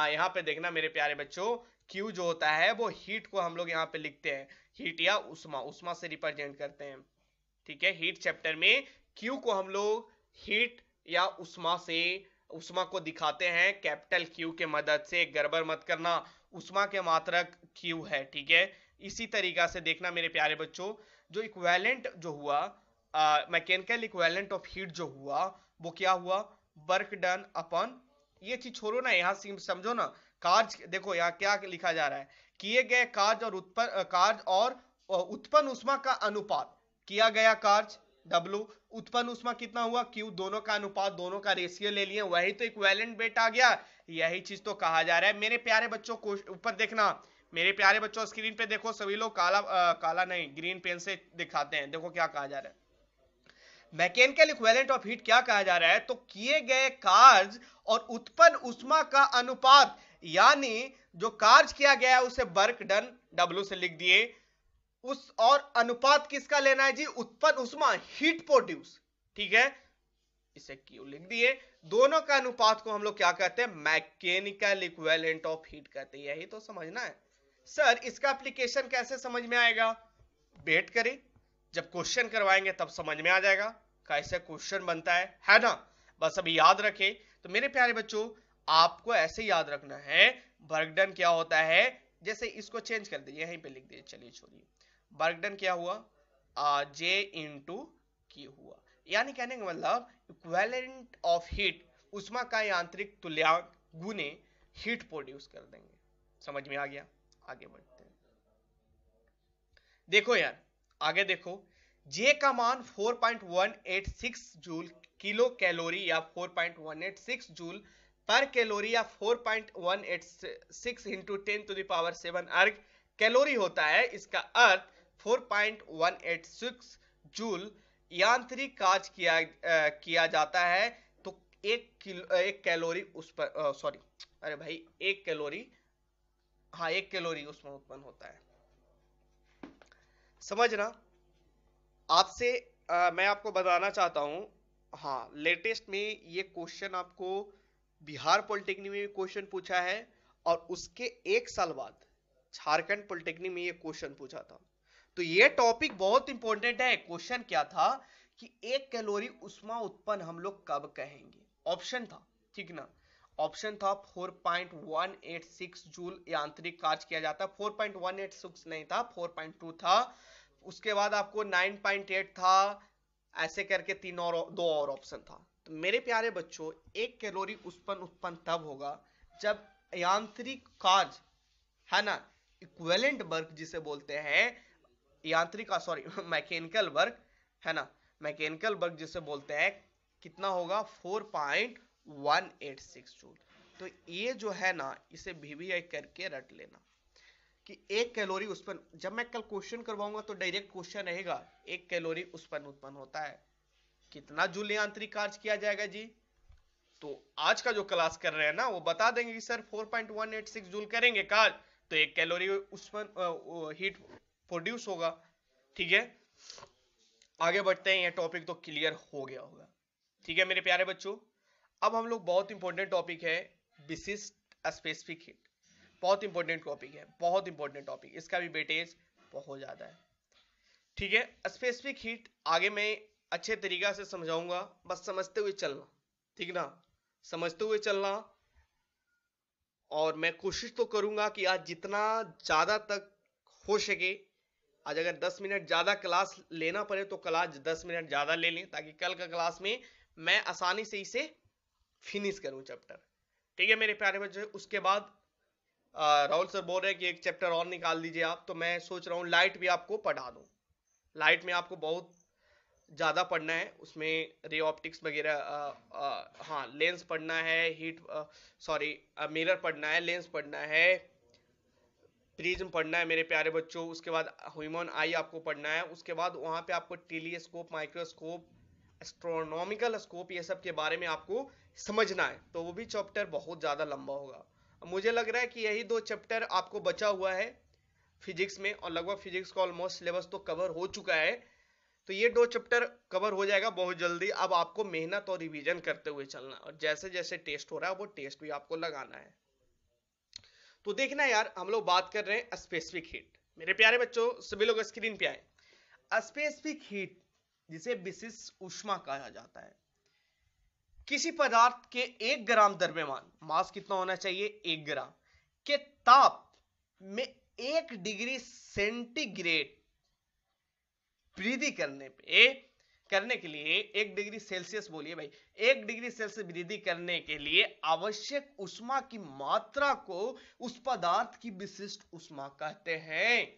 Speaker 1: यहां पे देखना मेरे प्यारे बच्चों, क्यू जो होता है वो हीट को हम लोग यहाँ पे लिखते हैं, हीट या उष्मा से रिप्रेजेंट करते हैं, ठीक है। हीट चैप्टर में क्यू को हम लोग हीट या उष्मा को दिखाते हैं कैपिटल क्यू के मदद से। गड़बड़ मत करना, उष्मा के मात्रक क्यू है, ठीक है। इसी तरीका से देखना मेरे प्यारे बच्चों, जो इक्विवेलेंट जो हुआ, मैकेनिकल इक्विवेलेंट ऑफ हीट जो हुआ वो क्या हुआ, वर्क डन अपन, ये चीज छोड़ो ना, यहां समझो ना, कार्य देखो यहाँ क्या लिखा जा रहा है, किए गए कार्य और उत्पन्न उष्मा का अनुपात, किया गया कार्य W, उत्पन्न उष्मा कितना हुआ Q, दोनों का अनुपात, दोनों का रेशियो ले लिए, वही तो इक्विवेलेंट बेट आ गया। यही चीज तो कहा जा रहा है मेरे प्यारे बच्चों को। ऊपर देखना मेरे प्यारे बच्चों, स्क्रीन पे देखो, सभी लोग काला नहीं ग्रीन पेन से दिखाते हैं, देखो क्या कहा जा रहा है। मैकेनिकल इक्विवेलेंट ऑफ हीट क्या कहा जा रहा है, तो किए गए कार्य और उत्पन्न उष्मा का अनुपात, यानी जो कार्य किया गया है उसे वर्क डन W से लिख दिए, उस और अनुपात किसका लेना है जी, उत्पन्न उष्मा, हीट प्रोड्यूस, ठीक है, इसे क्यू लिख दिए। दोनों का अनुपात को हम लोग क्या कहते हैं, मैकेनिकल इक्विवेलेंट ऑफ हीट कहते हैं। यही तो समझना है सर। इसका एप्लीकेशन कैसे समझ में आएगा, वेट करें, जब क्वेश्चन करवाएंगे तब समझ में आ जाएगा कैसे क्वेश्चन बनता है ना। बस अभी याद रखें। तो मेरे प्यारे बच्चों, आपको ऐसे याद रखना है वर्क डन क्या होता है, जैसे इसको चेंज कर दीजिए, यहीं पे लिख दीजिए, चलिए छोड़िए, वर्क डन क्या हुआ, जे इंटू क्यू हुआ, यानी कहने का मतलब इक्विवेलेंट ऑफ हीट, उष्मा का यांत्रिक तुल्यांक गुने हीट प्रोड्यूस कर देंगे। समझ में आ गया, आगे बढ़ते हैं। देखो यार आगे देखो, जे का मान 4.186 जूल किलो कैलोरी या 4.186 जूल पर कैलोरी या 4.186 इंटू 10⁻⁷ अर्ग कैलोरी होता है। इसका अर्थ 4.186 जूल यांत्रिक कार्य किया जाता है, तो एक कैलोरी उस पर सॉरी अरे भाई एक कैलोरी, हाँ 1 कैलोरी उसमें उत्पन्न होता है। समझना, आपसे मैं आपको बताना चाहता हूं, हाँ लेटेस्ट में ये क्वेश्चन आपको बिहार पॉलिटेक्निक में क्वेश्चन पूछा है, और उसके एक साल बाद झारखंड पॉलिटेक्निक में ये क्वेश्चन पूछा था। तो ये टॉपिक बहुत इंपॉर्टेंट है। क्वेश्चन क्या था कि 1 कैलोरी उष्मा उत्पन्न हम लोग कब कहेंगे। ऑप्शन था, ठीक ना, ऑप्शन था 4.186 जूल यांत्रिक कार्य किया जाता। 4.186 नहीं था, 4.2 था। उसके बाद आपको 9.8 था, ऐसे करके दो और ऑप्शन था। तो मेरे प्यारे बच्चों, 1 कैलोरी उत्पन्न तब होगा जब यांत्रिक कार्य है ना, इक्विवेलेंट वर्क जिसे बोलते हैं, यांत्रिक सॉरी मैकेनिकल वर्क है ना, मैकेनिकल वर्क जिसे बोलते हैं, कितना होगा 4.186 जूल। तो ये जो है ना, इसे VVI करके रट लेना कि 1 कैलोरी उत्पन्न, जब मैं कल क्वेश्चन करवाऊंगा तो डायरेक्ट क्वेश्चन रहेगा 1 कैलोरी उत्पन्न होता है, कितना जूल यांत्रिक कार्य किया जाएगा जी। तो आज का जो क्लास कर रहे हैं ना, वो बता देंगे कि सर 4.186 जूल करेंगे कार्य तो 1 कैलोरी उत्पन्न हीट प्रोड्यूस होगा। ठीक है, आगे बढ़ते हैं। ये टॉपिक तो क्लियर हो गया होगा, ठीक है मेरे प्यारे बच्चों। अब हम लोग बहुत इंपॉर्टेंट टॉपिक है विशिष्ट स्पेसिफिक हीट। बहुत इंपॉर्टेंट टॉपिक है, बहुत इंपॉर्टेंट टॉपिक, इसका भी वेटेज बहुत ज्यादा है। ठीक है, स्पेसिफिक हीट आगे मैं अच्छे तरीका से समझाऊंगा, बस समझते हुए चलना, ठीक ना, समझते हुए चलना। और मैं कोशिश तो करूंगा कि आज जितना ज्यादा तक हो सके, आज अगर 10 मिनट ज्यादा क्लास लेना पड़े तो क्लास 10 मिनट ज्यादा ले लें, ताकि कल का क्लास में मैं आसानी से इसे फिनिश करूं चैप्टर। ठीक है मेरे प्यारे बच्चों, उसके बाद राहुल सर बोल रहे हैं कि एक चैप्टर और निकाल दीजिए आप, तो मैं सोच रहा हूँ लाइट भी आपको पढ़ा दूं। लाइट में आपको बहुत ज्यादा पढ़ना है, उसमें रे ऑप्टिक्स वगैरह, हाँ लेंस पढ़ना है, हीट सॉरी मिरर पढ़ना है, लेंस पढ़ना है, प्रिज्म पढ़ना है मेरे प्यारे बच्चों। उसके बाद ह्यूमन आई आपको पढ़ना है। उसके बाद वहां पे आपको टेलीस्कोप, माइक्रोस्कोप, एस्ट्रोनॉमिकल स्कोप, ये सब के बारे में आपको समझना है। तो वो भी चैप्टर बहुत ज्यादा लंबा होगा। मुझे लग रहा है कि यही 2 चैप्टर आपको बचा हुआ है फिजिक्स में, और लगभग फिजिक्स का ऑलमोस्ट सिलेबस तो कवर हो चुका है। तो ये 2 चैप्टर कवर हो जाएगा बहुत जल्दी। अब आपको मेहनत और रिवीजन करते हुए चलना, और जैसे जैसे टेस्ट हो रहा है वो टेस्ट भी आपको लगाना है। तो देखना यार, हम लोग बात कर रहे हैं स्पेसिफिक हीट। मेरे प्यारे बच्चों, सभी लोग स्क्रीन पे आए। स्पेसिफिक हीट जिसे विशिष्ट ऊष्मा कहा जाता है, किसी पदार्थ के 1 ग्राम द्रव्यमान, मास कितना होना चाहिए 1 ग्राम, के ताप में 1 डिग्री सेंटीग्रेड वृद्धि करने के लिए 1 डिग्री सेल्सियस बोलिए भाई, 1 डिग्री सेल्सियस वृद्धि करने के लिए आवश्यक ऊष्मा की मात्रा को उस पदार्थ की विशिष्ट ऊष्मा कहते हैं।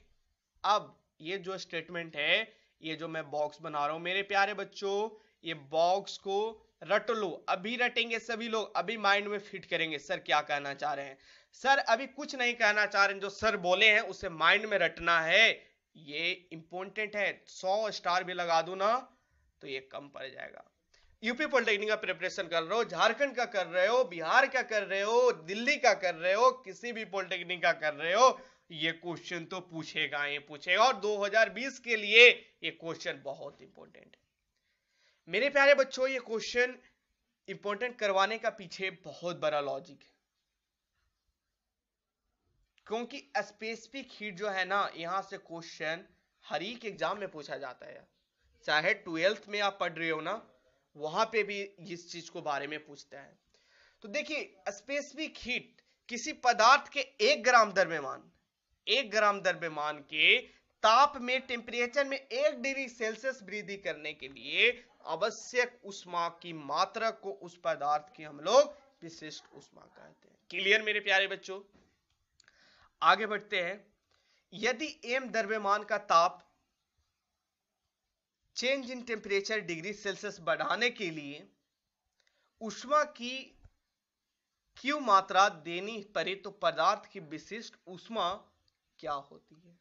Speaker 1: अब ये जो स्टेटमेंट है, ये जो मैं बॉक्स बना रहा हूं मेरे प्यारे बच्चों, ये बॉक्स को रट लो। अभी रटेंगे सभी लोग, अभी माइंड में फिट करेंगे सर क्या कहना चाह रहे हैं। सर अभी कुछ नहीं कहना चाह रहे हैं, जो सर बोले हैं उसे माइंड में रटना है। ये इंपॉर्टेंट है, 100 स्टार भी लगा दूं ना तो ये कम पड़ जाएगा। यूपी पॉलिटेक्निक का प्रिपरेशन कर रहे हो, झारखंड का कर रहे हो, बिहार का कर रहे हो, दिल्ली का कर रहे हो, किसी भी पॉलिटेक्निक का कर रहे हो, ये क्वेश्चन तो पूछेगा ही पूछेगा। और 2020 के लिए ये क्वेश्चन बहुत इंपॉर्टेंट है मेरे प्यारे बच्चों। ये क्वेश्चन इंपॉर्टेंट करवाने का पीछे बहुत बड़ा लॉजिक है, क्योंकि स्पेसिफिक हीट जो है ना, यहां से क्वेश्चन हर एक एग्जाम में पूछा जाता है। चाहे 12th में आप पढ़ रहे हो ना, वहां पे भी इस चीज को बारे में पूछते हैं। तो देखिए, स्पेसिफिक हीट किसी पदार्थ के 1 ग्राम द्रव्यमान, 1 ग्राम द्रव्यमान के ताप में, टेम्परेचर में 1 डिग्री सेल्सियस वृद्धि करने के लिए आवश्यक ऊष्मा की मात्रा को उस पदार्थ की हम लोग विशिष्ट ऊष्मा कहते हैं। क्लियर मेरे प्यारे बच्चों, आगे बढ़ते हैं। यदि m द्रव्यमान का ताप change in temperature degree Celsius बढ़ाने के लिए ऊष्मा की क्यू मात्रा देनी पड़े तो पदार्थ की विशिष्ट ऊष्मा क्या होती है।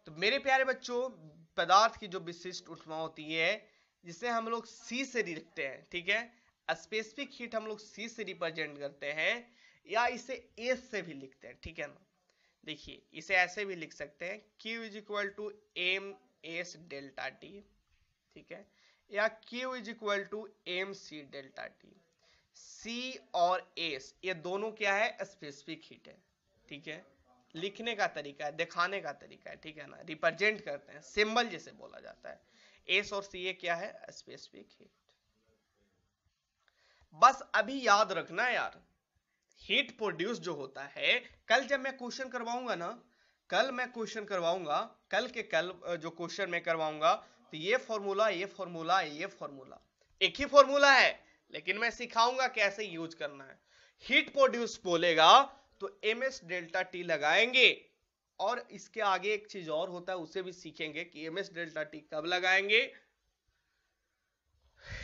Speaker 1: तो मेरे प्यारे बच्चों, पदार्थ की जो विशिष्ट ऊष्मा होती है, जिसे हम लोग C से लिखते हैं, ठीक है, स्पेसिफिक हीट हम लोग C से रिप्रेजेंट करते हैं, या इसे S से भी लिखते हैं, ठीक है ना। देखिए, इसे ऐसे भी लिख सकते हैं, Q is equal to M S delta T, ठीक है, या Q is equal to M C delta T. C और एस ये दोनों क्या है, स्पेसिफिक हीट है। ठीक है, लिखने का तरीका है, दिखाने का तरीका है, ठीक है ना, रिप्रेजेंट करते हैं, सिंबल जैसे बोला जाता है। एस और सी ये क्या है, स्पेसिफिक हीट। बस अभी याद रखना यार, हीट प्रोड्यूस जो होता है, कल जब मैं क्वेश्चन करवाऊंगा ना, कल मैं क्वेश्चन करवाऊंगा, कल के कल जो क्वेश्चन मैं करवाऊंगा, तो ये फॉर्मूला ये फॉर्मूला ये फॉर्मूला एक ही फॉर्मूला है, लेकिन मैं सिखाऊंगा कैसे यूज करना है। हीट प्रोड्यूस बोलेगा तो एम एस डेल्टा टी लगाएंगे, और इसके आगे एक चीज और होता है, उसे भी सीखेंगे कि एम एस डेल्टा टी कब लगाएंगे।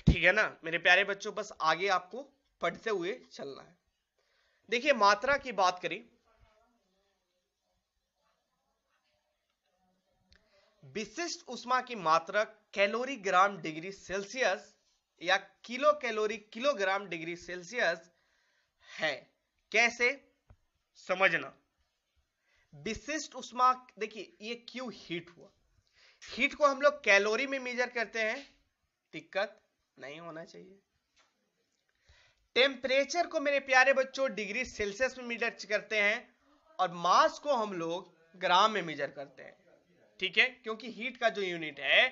Speaker 1: ठीक है ना मेरे प्यारे बच्चों, बस आगे आपको पढ़ते हुए चलना है। देखिए मात्रा की बात करें, विशिष्ट ऊष्मा की मात्रा कैलोरी ग्राम डिग्री सेल्सियस या kilo calorie kilogram degree Celsius है। कैसे समझना, विशिष्ट ऊष्मा, देखिए ये क्यों हीट हुआ, हीट को हम लोग कैलोरी में मेजर करते हैं, दिक्कत नहीं होना चाहिए। टेम्परेचर को मेरे प्यारे बच्चों डिग्री सेल्सियस में मेजर करते हैं, और मास को हम लोग ग्राम में मेजर करते हैं। ठीक है, क्योंकि हीट का जो यूनिट है,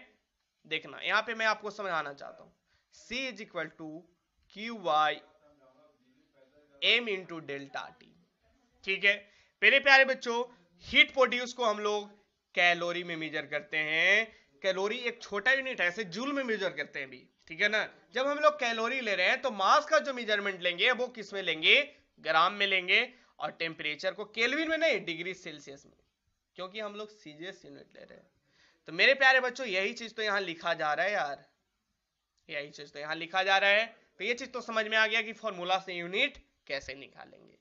Speaker 1: देखना यहां पे मैं आपको समझाना चाहता हूं, C is equal to Q by m into delta T. ठीक है मेरे प्यारे बच्चों, हीट प्रोड्यूस को हम लोग कैलोरी में मेजर करते हैं, कैलोरी एक छोटा यूनिट है, ऐसे जूल में मेजर करते हैं भी। ठीक है ना, जब हम लोग कैलोरी ले रहे हैं तो मास का जो मेजरमेंट लेंगे वो किस में लेंगे, ग्राम में लेंगे, और टेम्परेचर को केल्विन में नहीं, डिग्री सेल्सियस में, क्योंकि हम लोग सीजीएस यूनिट ले रहे हैं। तो मेरे प्यारे बच्चों यही चीज तो यहां लिखा जा रहा है यार, यही चीज तो यहां लिखा जा रहा है। तो ये चीज तो समझ में आ गया कि फॉर्मूला से यूनिट कैसे निकालेंगे।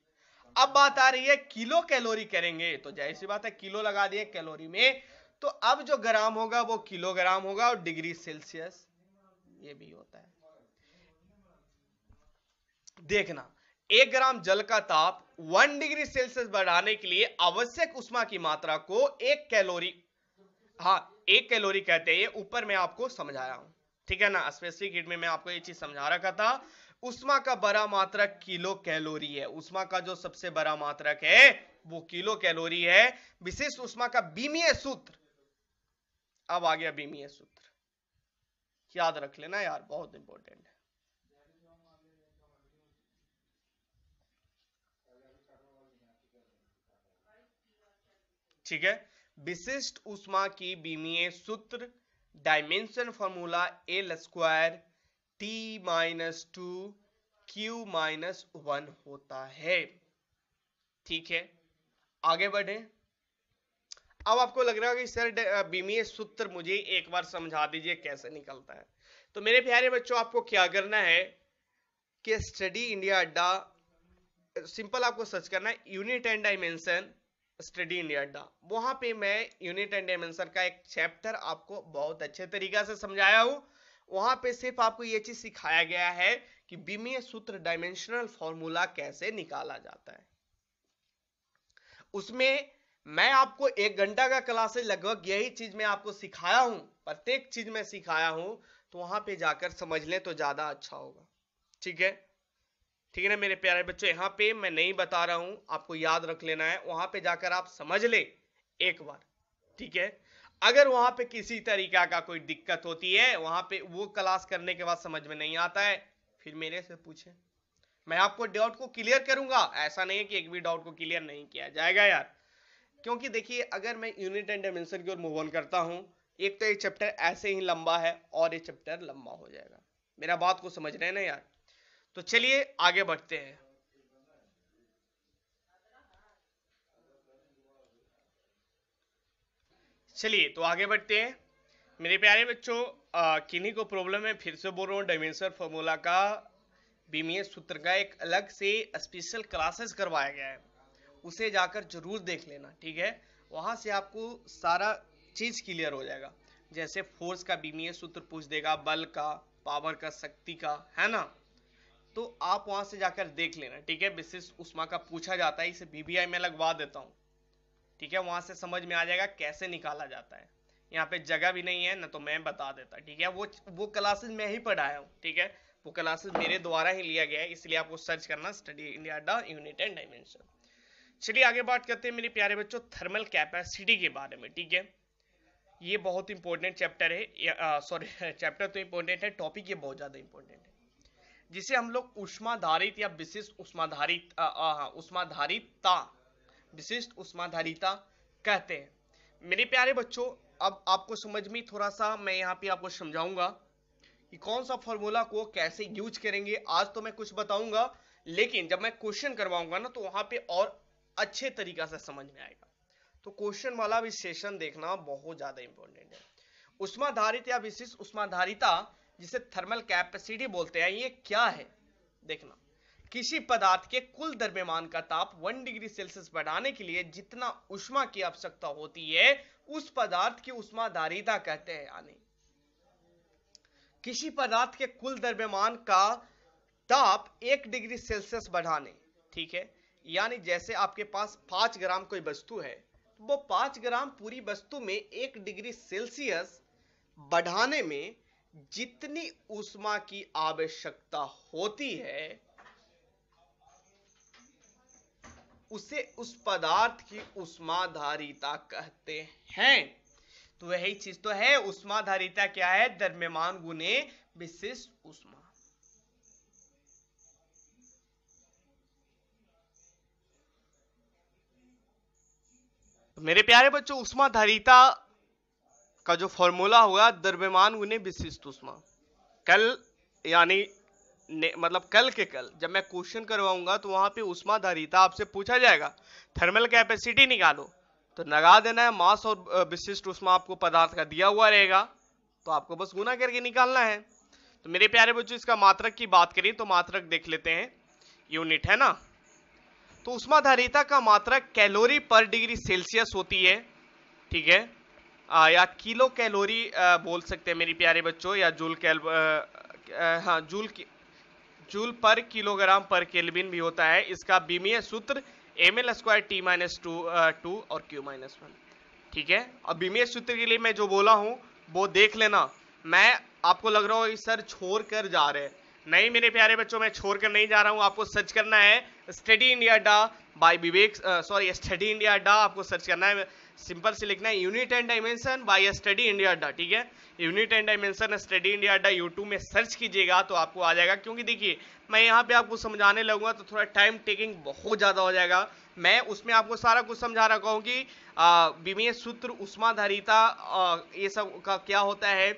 Speaker 1: अब बात आ रही है किलो कैलोरी करेंगे, तो जाहिर सी बात है किलो लगा दिए कैलोरी में, तो अब जो ग्राम होगा वो किलोग्राम होगा, और डिग्री सेल्सियस ये भी होता है। देखना, 1 ग्राम जल का ताप 1 डिग्री सेल्सियस बढ़ाने के लिए आवश्यक ऊष्मा की मात्रा को 1 कैलोरी, हाँ 1 कैलोरी कहते हैं, ये ऊपर मैं आपको समझाया हूं। ठीक है ना, स्पेसिफिक हीट में मैं आपको ये चीज समझा रखा था। ऊष्मा का बड़ा मात्रक किलो कैलोरी है, ऊष्मा का जो सबसे बड़ा मात्रक है वो किलो कैलोरी है। विशिष्ट ऊष्मा का बीमीय सूत्र, अब आ गया बीमीय सूत्र, याद रख लेना यार, बहुत इंपॉर्टेंट है। ठीक है, विशिष्ट ऊष्मा की बीमीय सूत्र dimension formula L square T minus two Q minus 1 होता है। ठीक है, आगे बढ़े। अब आपको लग रहा है कि सर बीमीय सूत्र मुझे एक बार समझा दीजिए कैसे निकलता है। तो मेरे प्यारे बच्चों, आपको क्या करना है कि स्टडी इंडिया अड्डा, सिंपल आपको सर्च करना है unit and dimension study India अड्डा, वहां पे मैं यूनिट एंड डायमेंशन का एक चैप्टर आपको बहुत अच्छे तरीका से समझाया हूं। वहां पे सिर्फ आपको यह चीज सिखाया गया है कि बीमीय सूत्र डायमेंशनल फॉर्मूला कैसे निकाला जाता है। उसमें मैं आपको 1 घंटा का क्लास है, लगभग यही चीज मैं आपको सिखाया हूं, प्रत्येक चीज मैं सिखाया हूं, तो वहां पे जाकर समझ लें तो ज्यादा अच्छा होगा। ठीक है, ठीक है ना मेरे प्यारे बच्चों, यहाँ पे मैं नहीं बता रहा हूं, आपको याद रख लेना है, वहां पे जाकर आप समझ ले एक बार। ठीक है, अगर वहां पे किसी तरीका का कोई दिक्कत होती है, वहां पे वो क्लास करने के बाद समझ में नहीं आता है, फिर मेरे से पूछे, मैं आपको डाउट को क्लियर करूंगा। ऐसा नहीं है कि एक भी डाउट को क्लियर नहीं किया जाएगा यार, क्योंकि देखिए अगर मैं यूनिट एंड डायमेंशन की ओर मूव ऑन करता हूं, एक तो ये चैप्टर ऐसे ही लंबा है और ये चैप्टर लंबा हो जाएगा। मेरा बात को समझ रहे हैं ना यार, तो चलिए आगे बढ़ते हैं। चलिए तो आगे बढ़ते हैं मेरे प्यारे बच्चों, किन्हीं को प्रॉब्लम है, फिर से बोल रहा हूँ, डायमेंशन फॉर्मूला का बीमीय सूत्र का एक अलग से स्पेशल क्लासेस करवाया गया है, उसे जाकर जरूर देख लेना। ठीक है, वहां से आपको सारा चीज क्लियर हो जाएगा। जैसे फोर्स का बीमीय सूत्र पूछ देगा, बल का, पावर का, शक्ति का, है ना, तो आप वहां से जाकर देख लेना। ठीक है, विशिष्ट ऊष्मा का पूछा जाता है, इसे बीबीआई में लगवा देता हूं। ठीक है, वहां से समझ में आ जाएगा कैसे निकाला जाता है। यहाँ पे जगह भी नहीं है ना, तो मैं बता देता। ठीक है, वो क्लासेस में ही पढ़ाया हूँ। ठीक है, वो क्लासेस मेरे द्वारा ही लिया गया है, इसलिए आपको सर्च करना स्टडी इंडिया डा यूनिट एंड डायमेंशन। चलिए आगे बात करते हैं मेरे प्यारे बच्चों थर्मल कैपेसिटी के बारे में। ठीक है, ये बहुत इंपॉर्टेंट चैप्टर है, सॉरी चैप्टर तो इंपॉर्टेंट है, टॉपिक ये बहुत ज्यादा इंपॉर्टेंट है, जिसे हम लोग ऊष्माधारित या विशिष्ट ऊष्माधारिता विशिष्ट ऊष्माधारिता कहते हैं। मेरे प्यारे बच्चों अब आपको समझ में थोड़ा सा मैं यहाँ पे आपको समझाऊंगा कि कौन सा फॉर्मूला को कैसे यूज करेंगे। आज तो मैं कुछ बताऊंगा, लेकिन जब मैं क्वेश्चन करवाऊंगा ना तो वहां पे और अच्छे तरीका से समझ में आएगा। तो क्वेश्चन वाला भी सेशन देखना बहुत ज्यादा इंपॉर्टेंट है। ऊष्माधारित या विशिष्ट ऊष्माधारिता जिसे थर्मल कैपेसिटी बोलते हैं, ये क्या है देखना। किसी पदार्थ के कुल द्रव्यमान का ताप 1 डिग्री सेल्सियस बढ़ाने के लिए जितना ऊष्मा की आवश्यकता होती है उस पदार्थ की ऊष्माधारिता कहते हैं। यानी किसी पदार्थ के कुल द्रव्यमान का ताप 1 डिग्री सेल्सियस बढ़ाने, ठीक है, यानी जैसे आपके पास 5 ग्राम कोई वस्तु है, वो 5 ग्राम पूरी वस्तु में 1 डिग्री सेल्सियस बढ़ाने में जितनी ऊष्मा की आवश्यकता होती है उसे उस पदार्थ की ऊष्माधारिता कहते हैं। तो वही चीज तो है, ऊष्माधारिता क्या है, द्रव्यमान गुने विशिष्ट ऊष्मा। तो मेरे प्यारे बच्चों ऊष्माधारिता का जो फॉर्मूला होगा द्रव्यमान गुने विशिष्ट ऊष्मा। कल यानी मतलब कल के कल जब मैं क्वेश्चन करवाऊंगा तो वहां पे ऊष्माधारिता आपसे पूछा जाएगा, थर्मल कैपेसिटी निकालो, तो लगा देना है मास और विशिष्ट ऊष्मा आपको पदार्थ का दिया हुआ रहेगा, तो आपको बस गुना करके निकालना है। तो मेरे प्यारे बच्चों इसका मात्रक की बात करें तो मात्रक देख लेते हैं, यूनिट है ना। तो ऊष्माधारिता का मात्रक कैलोरी पर डिग्री सेल्सियस होती है, ठीक है, या किलो कैलोरी बोल सकते हैं मेरे प्यारे बच्चों, या जूल पर किलोग्राम पर केल्विन भी होता है। इसका बीमीय सूत्र ml² T-2 और Q-1, ठीक है। अब बीमीय सूत्र के लिए मैं जो बोला हूं वो देख लेना। मैं आपको लग रहा हो सर छोड़ कर जा रहे हैं, नहीं मेरे प्यारे बच्चों मैं छोड़ कर नहीं जा रहा हूं। आपको सर्च करना है स्टडी इंडिया डा बाय विवेक, सॉरी स्टडी इंडिया डा आपको सर्च करना है, सिंपल से लिखना है unit and dimension bye study India डा, ठीक है। Unit and dimension study India डा यूट्यूब में सर्च कीजिएगा तो आपको आ जाएगा। क्योंकि देखिए मैं यहाँ पे आपको समझाने लगूंगा तो थोड़ा टाइम टेकिंग बहुत ज्यादा हो जाएगा। मैं उसमें आपको सारा कुछ समझा रखा हूँ कि विमीय सूत्र, ऊष्माधारिता, ये सब का क्या होता है,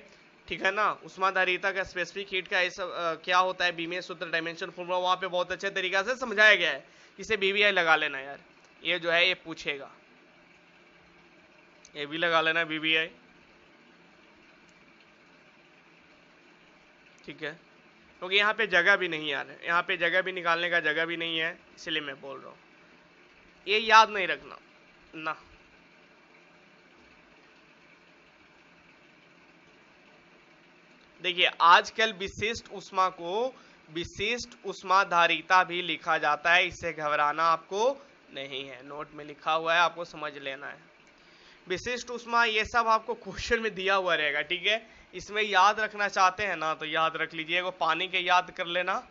Speaker 1: ठीक है ना, ऊष्माधारिता का, स्पेसिफिक हीट का ये सब क्या होता है, बीमीय सूत्र, डायमेंशन फॉर्मूला वहां पे बहुत अच्छे तरीके से समझाया गया है। इसे बीवीआई लगा लेना यार, ये जो है ये पूछेगा, ये भी लगा लेना बीवीआई, ठीक है, क्योंकि यहाँ पे जगह भी नहीं यार, यहाँ पे जगह भी निकालने का जगह भी नहीं है, इसलिए मैं बोल रहा हूँ, ये याद नहीं रखना ना। देखिए आजकल विशिष्ट ऊष्मा को विशिष्ट ऊष्माधारिता भी लिखा जाता है, इससे घबराना आपको नहीं है, नोट में लिखा हुआ है, आपको समझ लेना है। विशिष्ट ऊष्मा ये सब आपको क्वेश्चन में दिया हुआ रहेगा, ठीक है। इसमें याद रखना चाहते हैं ना तो याद रख लीजिए, वो पानी के याद कर लेना,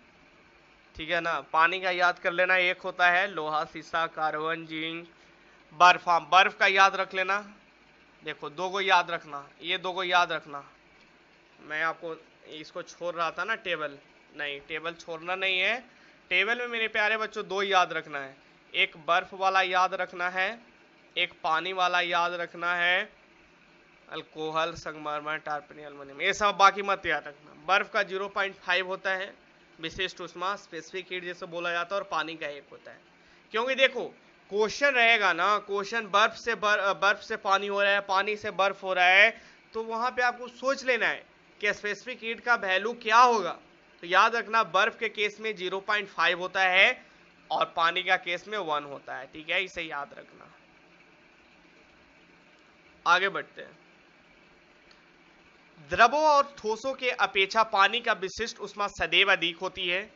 Speaker 1: ठीक है ना, पानी का याद कर लेना। एक होता है लोहा, शीशा, कार्बन, जिंक, बर्फ, हाँ बर्फ का याद रख लेना। देखो दो को याद रखना, ये दो को याद रखना। मैं आपको इसको छोड़ रहा था ना टेबल, नहीं टेबल छोड़ना नहीं है, टेबल में मेरे प्यारे बच्चों दो याद रखना है, एक बर्फ वाला याद रखना है, एक पानी वाला याद रखना है, अल्कोहल, संगमरमर, टार्पेनियम, एल्युमिनियम, ये सब बाकी मत याद रखना। बर्फ का 0.5 होता है विशिष्ट ऊष्मा, स्पेसिफिक हीट जैसे बोला जाता है, और पानी का 1 होता है। क्योंकि देखो क्वेश्चन रहेगा ना, क्वेश्चन बर्फ से पानी हो रहा है, पानी से बर्फ हो रहा है, तो वहां पे आपको सोच लेना है कि स्पेसिफिक हीट का वैल्यू क्या होगा। तो याद रखना बर्फ के केस में 0.5 होता है और पानी का केस में 1 होता है, ठीक है, इसे याद रखना। आगे बढ़ते हैं। द्रवों और ठोसों के अपेक्षा पानी का विशिष्ट ऊष्मा सदैव अधिक होती है।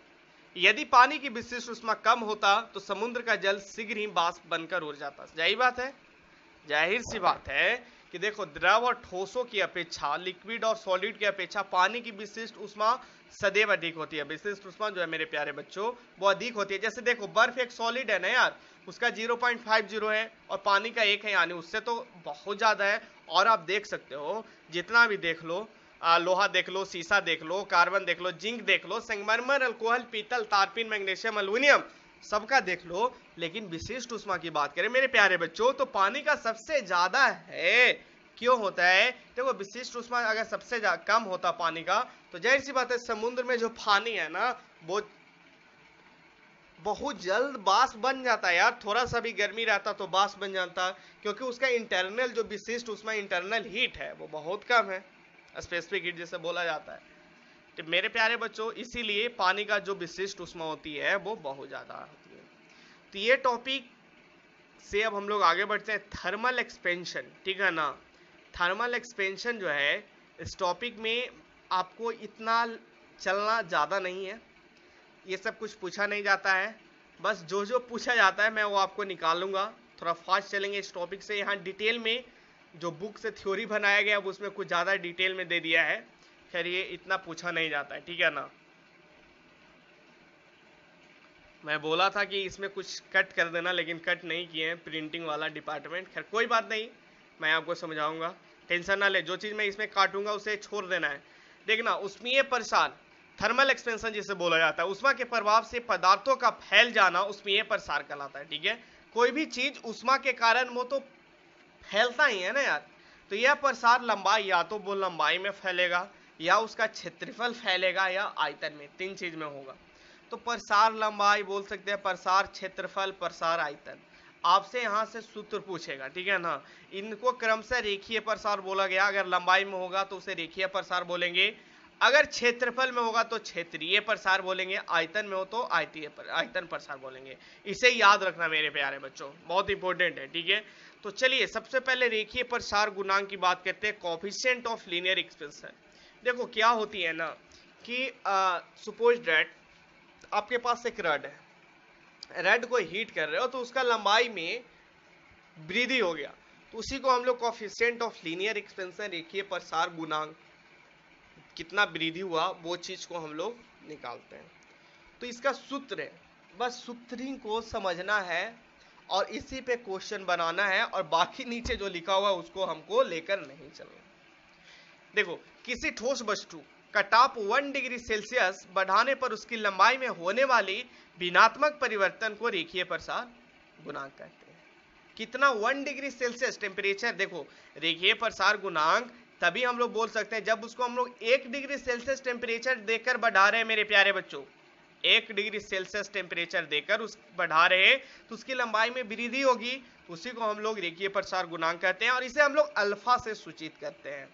Speaker 1: यदि पानी की विशिष्ट ऊष्मा कम होता तो समुद्र का जल शीघ्र ही वाष्प बनकर उड़ जाता। जाहिर बात है, जाहिर सी बात है कि देखो द्रव और ठोसों की अपेक्षा, लिक्विड और सॉलिड की अपेक्षा पानी की विशिष्ट ऊष्मा सदैव अधिक होती है। विशिष्ट ऊष्मा जो है मेरे प्यारे बच्चों वो अधिक होती है। जैसे देखो बर्फ एक सॉलिड है ना यार, उसका 0.50 है और पानी का 1 है, यानी उससे तो बहुत ज्यादा है। और आप देख सकते हो जितना भी देख लो, लोहा देख लो, शीशा देख लो, कार्बन देख लो, जिंक देख लो, संगमरमर, अल्कोहल, पीतल, तारपीन, मैग्नीशियम, एल्युमिनियम, सबका देख लो। लेकिन विशिष्ट ऊष्मा की बात करें मेरे प्यारे बच्चों तो पानी का सबसे ज्यादा है। क्यों होता है? देखो विशिष्ट ऊष्मा अगर सबसे कम होता पानी का तो जाहिर सी बात है समुद्र में जो पानी है ना वो बहुत जल्द बाष्प बन जाता है यार। थोड़ा सा भी गर्मी रहता तो बाष्प बन जाता, क्योंकि उसका इंटरनल जो विशिष्ट ऊष्मा इंटरनल हीट है वो बहुत कम है, स्पेसिफिक हीट जिसे बोला जाता है। तो मेरे प्यारे बच्चों इसीलिए पानी का जो विशिष्ट ऊष्मा होती है वो बहुत ज्यादा होती है। तो ये टॉपिक से अब हम लोग आगे बढ़ते हैं थर्मल एक्सपेंशन, ठीक है ना। थर्मल एक्सपेंशन जो है इस टॉपिक में आपको इतना चलना ज़्यादा नहीं है, ये सब कुछ पूछा नहीं जाता है, बस जो जो पूछा जाता है मैं वो आपको निकालूंगा। थोड़ा फास्ट चलेंगे इस टॉपिक से। यहाँ डिटेल में जो बुक से थ्योरी बनाया गया वो उसमें कुछ ज़्यादा डिटेल में दे दिया है, खैर ये इतना पूछा नहीं जाता है, ठीक है ना। मैं बोला था कि इसमें कुछ कट कर देना, लेकिन कट नहीं किए हैं प्रिंटिंग वाला डिपार्टमेंट। खैर कोई बात नहीं, मैं आपको समझाऊंगा, टेंशन ना ले। जो चीज़ मैं इसमें काटूंगा उसे छोड़ देना है। देखना उष्मीय प्रसार, थर्मल एक्सपेंशन जिसे बोला जाता है, उष्मा के प्रभाव से पदार्थों का फैल जाना उष्मीय प्रसार कहलाता है, ठीक है। कोई भी चीज उष्मा के कारण वो तो फैलता ही है ना यार। तो यह प्रसार लंबाई, या तो वो लंबाई में फैलेगा या उसका क्षेत्रफल फैलेगा या आयतन में, 3 चीज में होगा। तो प्रसार लंबाई बोल सकते हैं, प्रसार क्षेत्रफल, प्रसार आयतन। आपसे यहाँ से सूत्र पूछेगा, ठीक है ना। इनको क्रमशः रेखीय प्रसार बोला गया। अगर लंबाई में होगा तो उसे रेखीय प्रसार बोलेंगे, अगर क्षेत्रफल में होगा तो क्षेत्रीय प्रसार बोलेंगे, आयतन में हो तो आयतन प्रसार बोलेंगे। इसे याद रखना मेरे प्यारे बच्चों, बहुत इंपॉर्टेंट है, ठीक है। तो चलिए सबसे पहले रेखीय प्रसार गुणांक की बात करते हैं, कोएफिशिएंट ऑफ लीनियर एक्सपेंशन। देखो क्या होती है ना कि सपोज दैट आपके पास एक रड है, रड को हीट कर रहे हो तो उसका लंबाई में वृद्धि हो गया, तो उसी को हम लोग कोएफिशिएंट ऑफ लीनियर एक्सपेंशन, रेखीय प्रसार गुणांक, कितना वृद्धि हुआ वो चीज को हम लोग निकालते हैं। तो इसका सूत्र है, बस सूत्र ही को समझना है और इसी पे क्वेश्चन बनाना है, और बाकी नीचे जो लिखा हुआ है उसको हमको लेकर नहीं चलना। देखो किसी ठोस वस्तु का ताप 1 डिग्री सेल्सियस बढ़ाने पर उसकी लंबाई में होने वाली भिन्नात्मक परिवर्तन को रेखीय प्रसार गुणांक कहते हैं। कितना? 1 डिग्री सेल्सियस टेम्परेचर। देखो रेखीय प्रसार गुणांक तभी हम लोग बोल सकते हैं जब उसको हम लोग 1 डिग्री सेल्सियस टेम्परेचर देकर बढ़ा रहे हैं मेरे प्यारे बच्चों, 1 डिग्री सेल्सियस टेम्परेचर देकर उस बढ़ा रहे हैं तो उसकी लंबाई में वृद्धि होगी, तो उसी को हम लोग रेखीय प्रसार गुणांक कहते हैं, और इसे हम लोग अल्फा से सूचित करते हैं।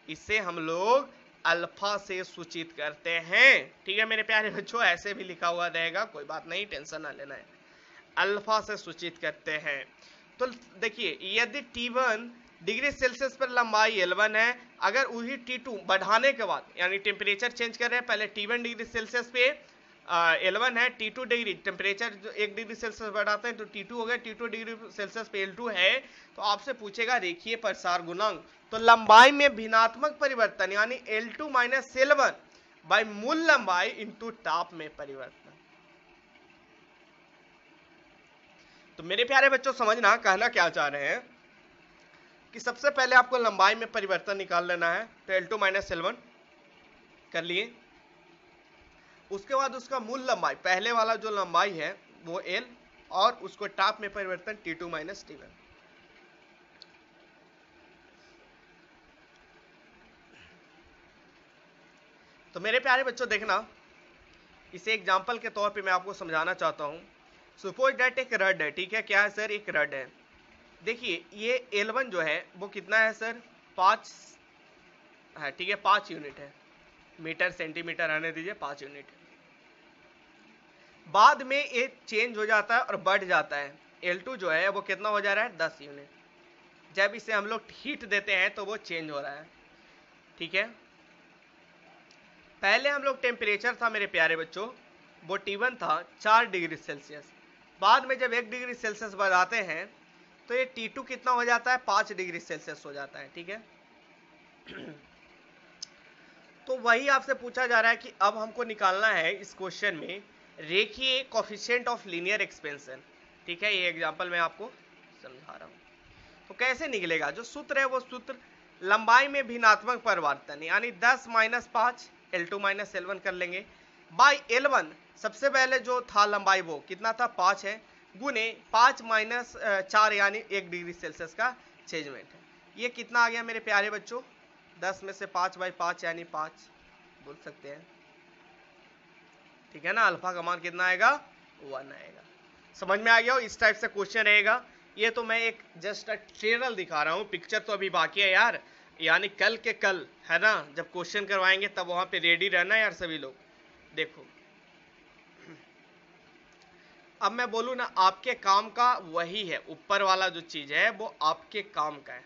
Speaker 1: इसे हम लोग अल्फा से सूचित करते हैं, ठीक है मेरे प्यारे बच्चों। ऐसे भी लिखा हुआ रहेगा, कोई बात नहीं, टेंशन ना लेना है, अल्फा से सूचित करते हैं। तो देखिए यदि T1 डिग्री सेल्सियस पर लंबाई L1 है, अगर वही T2 बढ़ाने के बाद, यानी टेम्परेचर चेंज कर रहे हैं, पहले T1 डिग्री सेल्सियस पे L1 है, T2 डिग्री टेम्परेचर जो 1 डिग्री सेल्सियस बढ़ाते हैं तो T2 हो गया, T2 डिग्री सेल्सियस पे L2 है, तो आपसे पूछेगा रेखीय प्रसार गुणांक। तो लंबाई में भिन्नात्मक परिवर्तन यानी L2 माइनस L1 बाय मूल लंबाई इंटू ताप में परिवर्तन। तो मेरे प्यारे बच्चों समझना, कहना क्या चाह रहे हैं कि सबसे पहले आपको लंबाई में परिवर्तन निकाल लेना है, तो L2 माइनस L1 कर लिए। उसके बाद उसका मूल लंबाई, पहले वाला जो लंबाई है वो L, और उसको ताप में परिवर्तन T2 माइनस T1। तो मेरे प्यारे बच्चों देखना, इसे एग्जांपल के तौर पे मैं आपको समझाना चाहता हूं। सपोज दैट एक रड है, ठीक है, क्या है सर? एक रड है। देखिए ये L1 जो है वो कितना है सर? 5 है, ठीक है, 5 यूनिट है, मीटर सेंटीमीटर आने दीजिए, 5 यूनिट। बाद में ये चेंज हो जाता है और बढ़ जाता है, L2 जो है वो कितना हो जा रहा है? 10 यूनिट। जब इसे हम लोग हीट देते हैं तो वो चेंज हो रहा है, ठीक है। पहले हम लोग टेम्परेचर था मेरे प्यारे बच्चों वो T1 था 4 डिग्री सेल्सियस, बाद में जब 1 डिग्री सेल्सियस बढ़ाते हैं तो ये T2 कितना हो जाता है, 5 डिग्री सेल्सियस हो जाता है। ठीक है, तो वही आपसे पूछा जा रहा है कि अब हमको निकालना है इस क्वेश्चन में रेखीय कोफिशिएंट ऑफ लीनियर एक्सपेंशन। ठीक है, ये एग्जांपल मैं आपको समझा रहा हूँ। तो कैसे निकलेगा, जो सूत्र है वो सूत्र लंबाई में भिन्नात्मक परिवर्तन यानी 10 - 5 L2 - L1 कर लेंगे बाई L1। सबसे पहले जो था लंबाई वो कितना था, 5 है, गुने 5 - 4 यानी 1 डिग्री सेल्सियस का चेंजमेंट है। ये कितना आ गया मेरे प्यारे बच्चों, 10 में से 5 बाई 5 यानी 5 बोल सकते हैं। ठीक है ना, अल्फा का मान कितना आएगा, 1 आएगा। समझ में आ गया हो, इस टाइप से क्वेश्चन रहेगा। ये तो मैं एक जस्ट ट्रेलर दिखा रहा हूँ, पिक्चर तो अभी बाकी है यार, यानी कल के कल है ना, जब क्वेश्चन करवाएंगे तब वहां पे रेडी रहना यार सभी लोग। देखो अब मैं बोलूँ ना, आपके काम का वही है, ऊपर वाला जो चीज है वो आपके काम का है।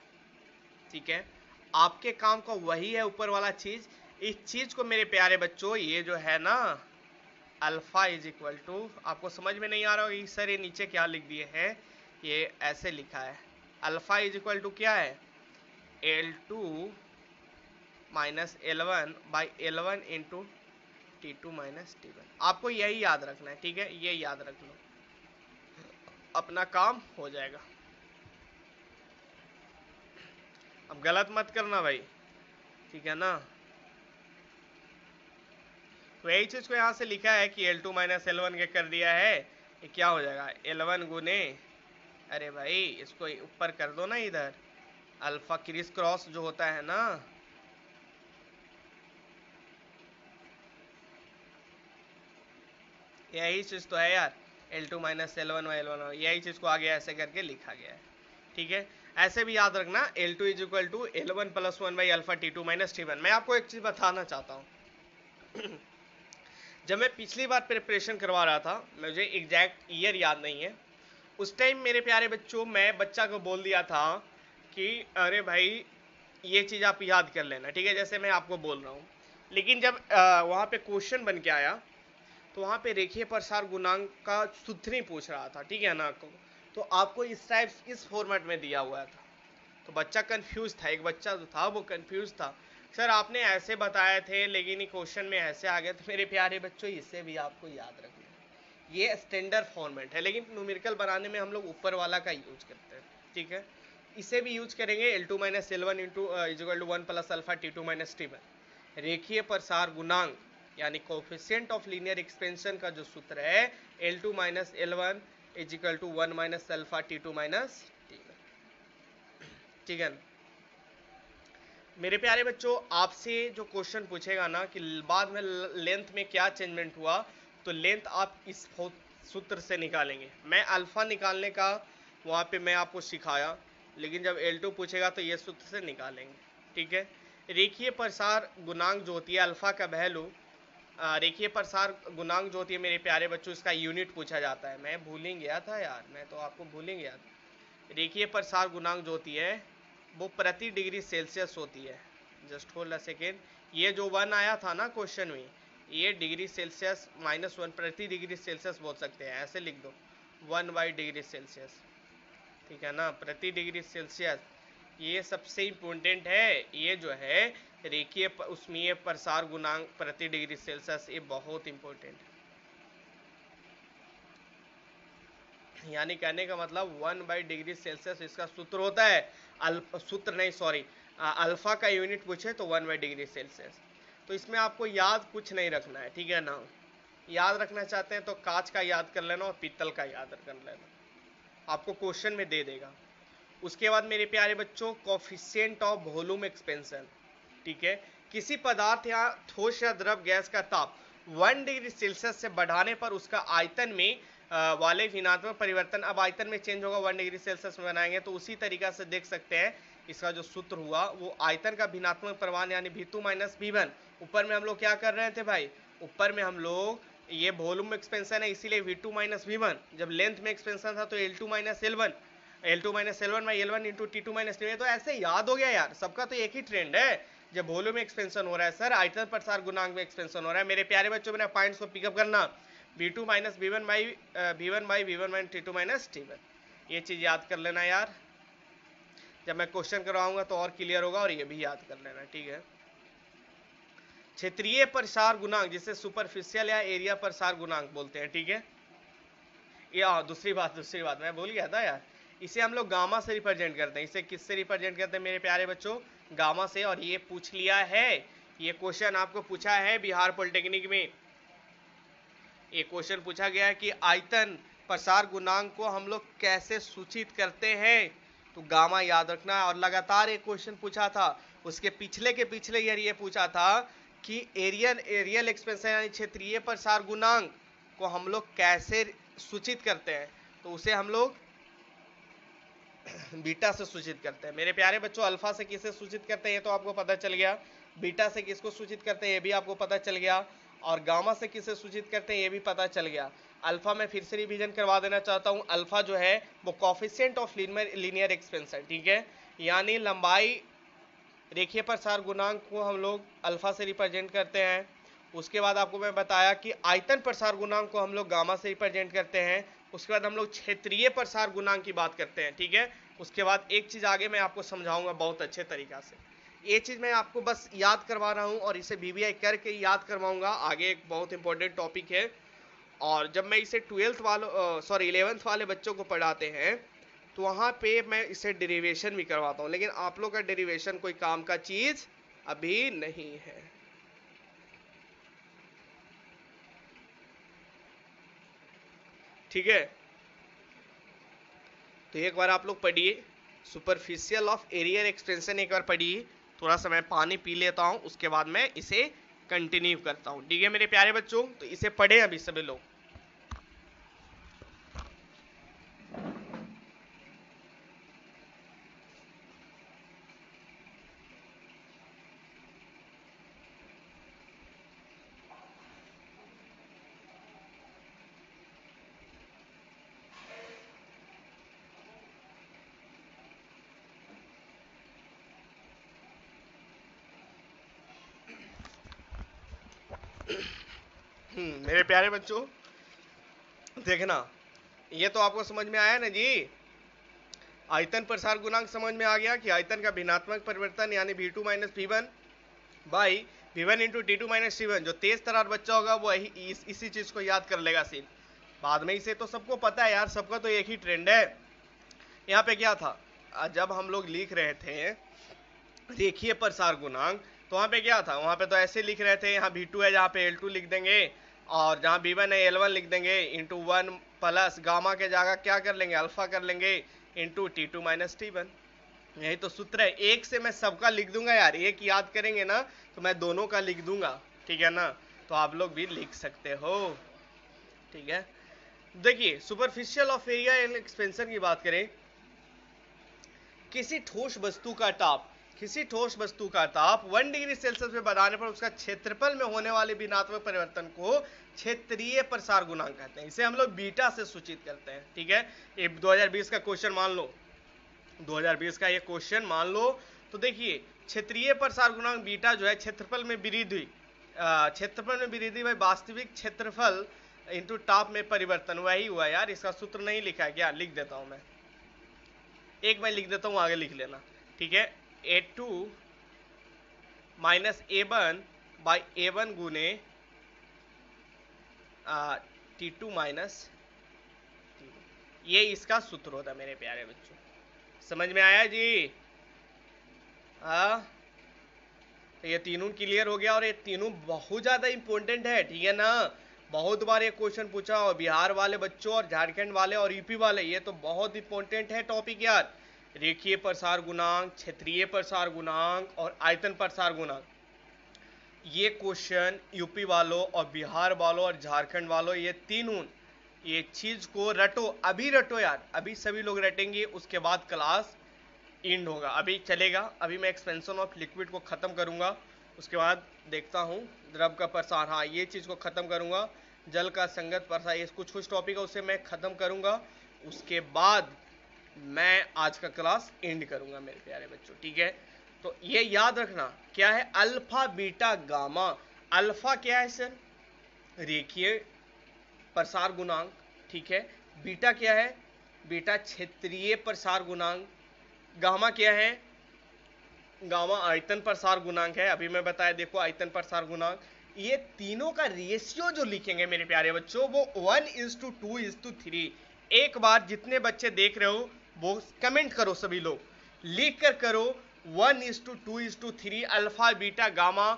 Speaker 1: ठीक है, आपके काम का वही है ऊपर वाला चीज। इस चीज को मेरे प्यारे बच्चों, ये जो है ना अल्फा इज इक्वल टू, आपको समझ में नहीं आ रहा होगा सर ये नीचे क्या लिख दिए हैं, ये ऐसे लिखा है, अल्फा इज इक्वल टू क्या है, L2 - L1 by L1 into T2 - T1। आपको यही याद रखना है। ठीक है, ये याद रख लो, अपना काम हो जाएगा। अब गलत मत करना भाई, ठीक है ना। तो यही चीज को यहाँ से लिखा है कि L2 - L1 के कर दिया है, ये क्या हो जाएगा, L1 गुने, अरे भाई इसको ऊपर कर दो ना इधर, अल्फा क्रिस क्रॉस जो होता है ना, यही चीज तो है यार, L2 - L1 और L1, यही चीज को आगे ऐसे करके लिखा गया है। ठीक है, ऐसे भी याद रखना, L2 is equal to L1 + 1 by alpha T2 - T1। मैं आपको एक चीज बताना चाहता हूँ जब मैं पिछली बार प्रिपरेशन करवा रहा था, मुझे एग्जैक्ट ईयर याद नहीं है, उस टाइम मेरे प्यारे बच्चों मैं बच्चा को बोल दिया था कि अरे भाई ये चीज़ आप याद कर लेना। ठीक है, जैसे मैं आपको बोल रहा हूँ, लेकिन जब वहाँ पे क्वेश्चन बन के आया तो वहाँ पे रेखीय प्रसार गुणांक का सूत्र ही पूछ रहा था। ठीक है ना, तो आपको इस टाइप इस फॉर्मेट में दिया हुआ था, तो बच्चा कंफ्यूज था, एक बच्चा जो था वो कंफ्यूज था, सर आपने ऐसे बताए थे लेकिन ये क्वेश्चन में ऐसे आ गया। तो मेरे प्यारे बच्चों इसे भी आपको याद रखना है, ये स्टैंडर्ड फॉर्मेट है, लेकिन न्यूमेरिकल बनाने में हम लोग ऊपर वाला का यूज करते हैं। ठीक है, इसे भी यूज करेंगे, L2 - L1 into equal to 1 + alpha T2 - T1। रेखीय प्रसार गुणांक यानी कोफिशिएंट ऑफ लीनियर एक्सपेंशन का जो सूत्र है L2 - L1 equal to 1 - alpha T2 - T1। ठीक है, मेरे प्यारे बच्चों आपसे जो क्वेश्चन पूछेगा ना कि बाद में लेंथ में क्या चेंजमेंट हुआ, तो लेंथ आप इस सूत्र से निकालेंगे। मैं अल्फा निकालने का वहाँ पे मैं आपको सिखाया, लेकिन जब L2 पूछेगा तो ये सूत्र से निकालेंगे। ठीक है, रेखीय प्रसार गुणांक जो होती है अल्फा का वैल्यू, रेखीय प्रसार गुणांक जो होती है मेरे प्यारे बच्चों, इसका यूनिट पूछा जाता है। मैं भूल ही गया था यार, मैं तो आपको भूल ही गया था। रेखीय प्रसार गुणांक जो होती है वो प्रति डिग्री सेल्सियस होती है। जस्ट होल्ड अ सेकेंड, ये जो 1 आया था ना क्वेश्चन में, ये डिग्री सेल्सियस -1 प्रति डिग्री सेल्सियस बोल सकते हैं, ऐसे लिख दो 1 बाई डिग्री सेल्सियस। ठीक है ना, प्रति डिग्री सेल्सियस, ये सबसे इम्पोर्टेंट है। ये जो है रेखीय उसमें ये प्रसार गुणांक प्रति डिग्री सेल्सियस, ये बहुत इम्पोर्टेंट है। यानी कहने का मतलब 1 बाई डिग्री सेल्सियस इसका सूत्र होता है, सूत्र नहीं सॉरी, अल्फा का यूनिट पूछे तो 1 बाई डिग्री सेल्सियस। तो इसमें आपको याद कुछ नहीं रखना है। ठीक है ना, याद रखना चाहते हैं तो कांच का याद कर लेना और पीतल का याद कर लेना, आपको क्वेश्चन में दे देगा। उसके बाद मेरे प्यारे बच्चों कोफिशिएंट ऑफ वॉल्यूम एक्सपेंशन। ठीक है, किसी पदार्थ या ठोस या द्रव गैस का ताप 1 डिग्री सेल्सियस से बढ़ाने पर उसका आयतन में वाले भिन्नात्मक परिवर्तन, अब आयतन में चेंज होगा 1 डिग्री सेल्सियस में बनाएंगे तो उसी तरीका से देख सकते हैं इसका जो सूत्र हुआ वो आयतन का भिन्नात्मक परिमाण यानी V2 - V1। ऊपर में हम लोग क्या कर रहे थे भाई, ऊपर में हम लोग ये वॉल्यूम एक्सपेंशन है इसीलिए V2 - V1, जब लेंथ में एक्सपेंशन था तो L2 - L1 L2 - L1 by L1 into T2 - T1। तो ऐसे याद हो गया यार, सबका तो एक ही ट्रेंड है, जब वॉल्यूम में एक्सपेंशन हो रहा है सर आयतन प्रसार गुणांक में एक्सपेंशन हो रहा है। मेरे प्यारे बच्चों मेरे पॉइंट्स को पिकअप करना, V2 - V1 by V1 by V1 - T2 - T1। ये चीज याद कर लेना यार, जब मैं क्वेश्चन करवाऊंगा तो और क्लियर होगा, और ये भी याद कर लेना, ठीक है। क्षेत्रीय प्रसार गुणांक जिसे सुपरफिशियल या एरिया प्रसार गुणांक बोलते हैं, ठीक है। या दूसरी बात मैं भूल गया था यार, इसे हम लोग गामा से रिप्रेजेंट करते हैं। इसे किससे रिप्रेजेंट करते हैं मेरे प्यारे बच्चों? गामा से। और ये पूछ लिया है, ये क्वेश्चन आपको पूछा है बिहार पॉलिटेक्निक में, ये क्वेश्चन पूछा गया है कि आयतन प्रसार गुणांक को हम लोग कैसे सूचित करते हैं, तो गामा याद रखना है। और लगातार एक क्वेश्चन पूछा था, उसके पिछले ईयर ये पूछा था कि एरियल एक्सपेंशन यानी क्षेत्रीय प्रसार गुणांक को हम लोग कैसे सूचित करते हैं, तो उसे हम लोग बीटा से सूचित करते हैं। मेरे प्यारे बच्चों, अल्फा से किसे सूचित करते हैं ये तो आपको पता चल गया, बीटा से किसको सूचित करते हैं ये भी आपको पता चल गया, और गामा से किसे सूचित करते हैं ये भी पता चल गया। अल्फा में फिर से रिवीजन करवा देना चाहता हूं, अल्फा जो है वो कोफिशिएंट ऑफ लीनियर एक्सपेंशन, ठीक है, यानी लंबाई रेखीय प्रसार गुणांक को हम लोग अल्फा से रिप्रेजेंट करते हैं। उसके बाद आपको मैं बताया कि आयतन प्रसार गुणांक को हम लोग गामा से रिप्रेजेंट करते हैं। उसके बाद हम लोग क्षेत्रीय प्रसार गुणांक की बात करते हैं, ठीक है। उसके बाद एक चीज आगे मैं आपको समझाऊंगा बहुत अच्छे तरीका से, ये चीज मैं आपको बस याद करवा रहा हूं और इसे वीवीआई करके याद करवाऊंगा, आगे एक बहुत इंपॉर्टेंट टॉपिक है। और जब मैं इसे 11th वाले बच्चों को पढ़ाते हैं तो वहां पे मैं इसे डेरिवेशन भी करवाता हूं, लेकिन आप लोग का डेरिवेशन कोई काम का चीज अभी नहीं है। ठीक है, तो एक बार आप लोग पढ़िए सुपरफिशियल ऑफ एरियर एक्सपेंशन, एक बार पढ़िए। थोड़ा सा मैं पानी पी लेता हूं, उसके बाद मैं इसे कंटिन्यू करता हूं, ठीक है मेरे प्यारे बच्चों। तो इसे पढ़े अभी सभी लोग। मेरे प्यारे बच्चों देखना, ये तो आपको समझ में आया ना जी, आयतन प्रसार गुणांक समझ में आ गया कि आयतन का भिन्नात्मक परिवर्तन यानी v2 minus v1 by v1 into t2 minus t1। जो तेज तरार बच्चा होगा वो इसी चीज को याद कर लेगा सिर्फ, बाद में इसे तो सबको पता है यार, सबका तो एक ही ट्रेंड है। यहाँ पे क्या था, जब हम लोग लिख रहे थे रेखीय प्रसार गुणांक, तो वहां पे क्या था, वहां पे तो ऐसे लिख रहे थे, यहाँ v2 है जहाँ पे l2 लिख देंगे, और जहाँ v1 है l1 लिख देंगे, इंटू 1 प्लस गामा के जगह क्या कर लेंगे, अल्फा कर लेंगे, इंटू t2 माइनस t1। यही तो सूत्र है, एक से मैं सबका लिख दूंगा यार, एक याद करेंगे ना तो मैं दोनों का लिख दूंगा, ठीक है ना, तो आप लोग भी लिख सकते हो, ठीक है। देखिए superficial of area and expansion की बात करें, किसी ठोस वस्तु का ताप 1 डिग्री सेल्सियस में बढ़ाने पर उसका क्षेत्रफल में होने वाले भिन्नात्मक परिवर्तन को क्षेत्रीय प्रसार गुणांक कहते हैं। इसे हम लोग बीटा से सूचित करते हैं, ठीक है। ये 2020 का क्वेश्चन मान लो, 2020 का ये क्वेश्चन मान लो, तो देखिए क्षेत्रीय प्रसार गुणांक बीटा जो है क्षेत्रफल में वृद्धि, भाई वास्तविक क्षेत्रफल इंटू ताप में परिवर्तन, वही हुआ यार, इसका सूत्र नहीं लिखा है क्या, लिख देता हूं मैं, एक मैं लिख देता हूं, आगे लिख लेना, ठीक है। A2 minus A1 by A1 गुने T2 माइनस, ये इसका सूत्र होता है मेरे प्यारे बच्चों, समझ में आया जी? तो ये तीनों क्लियर हो गया, और ये तीनों बहुत ज्यादा इंपॉर्टेंट है, ठीक है ना। बहुत बार ये क्वेश्चन पूछा, और बिहार वाले बच्चों और झारखंड वाले और यूपी वाले, ये तो बहुत इंपॉर्टेंट है टॉपिक यार। रेखीय प्रसार गुणांक, क्षेत्रीय प्रसार गुणांक और आयतन प्रसार गुणांक, ये क्वेश्चन यूपी वालों और बिहार वालों और झारखंड वालों, ये तीनों ये चीज को रटो, अभी रटो यार, अभी सभी लोग रटेंगे, उसके बाद क्लास एंड होगा। अभी चलेगा, अभी मैं एक्सपेंशन ऑफ लिक्विड को खत्म करूंगा, उसके बाद देखता हूं द्रव का प्रसार, हाँ ये चीज को खत्म करूंगा, जल का संगत प्रसार, ये कुछ टॉपिक है उसे मैं खत्म करूंगा, उसके बाद मैं आज का क्लास एंड करूंगा मेरे प्यारे बच्चों, ठीक है। तो ये याद रखना क्या है, अल्फा बीटा गामा। अल्फा क्या है सर, रेखीय प्रसार गुणांक, ठीक है। बीटा क्या है, बीटा क्षेत्रीय प्रसार गुणांक, गामा क्या है, गामा आयतन प्रसार गुणांक है, अभी मैं बताया देखो आयतन प्रसार गुणांक। ये तीनों का रेशियो जो लिखेंगे मेरे प्यारे बच्चों वो 1:2:3। एक बार जितने बच्चे देख रहे हो वो कमेंट करो, सभी लोग लिख कर करो 1:2:3। अल्फा बीटा गामा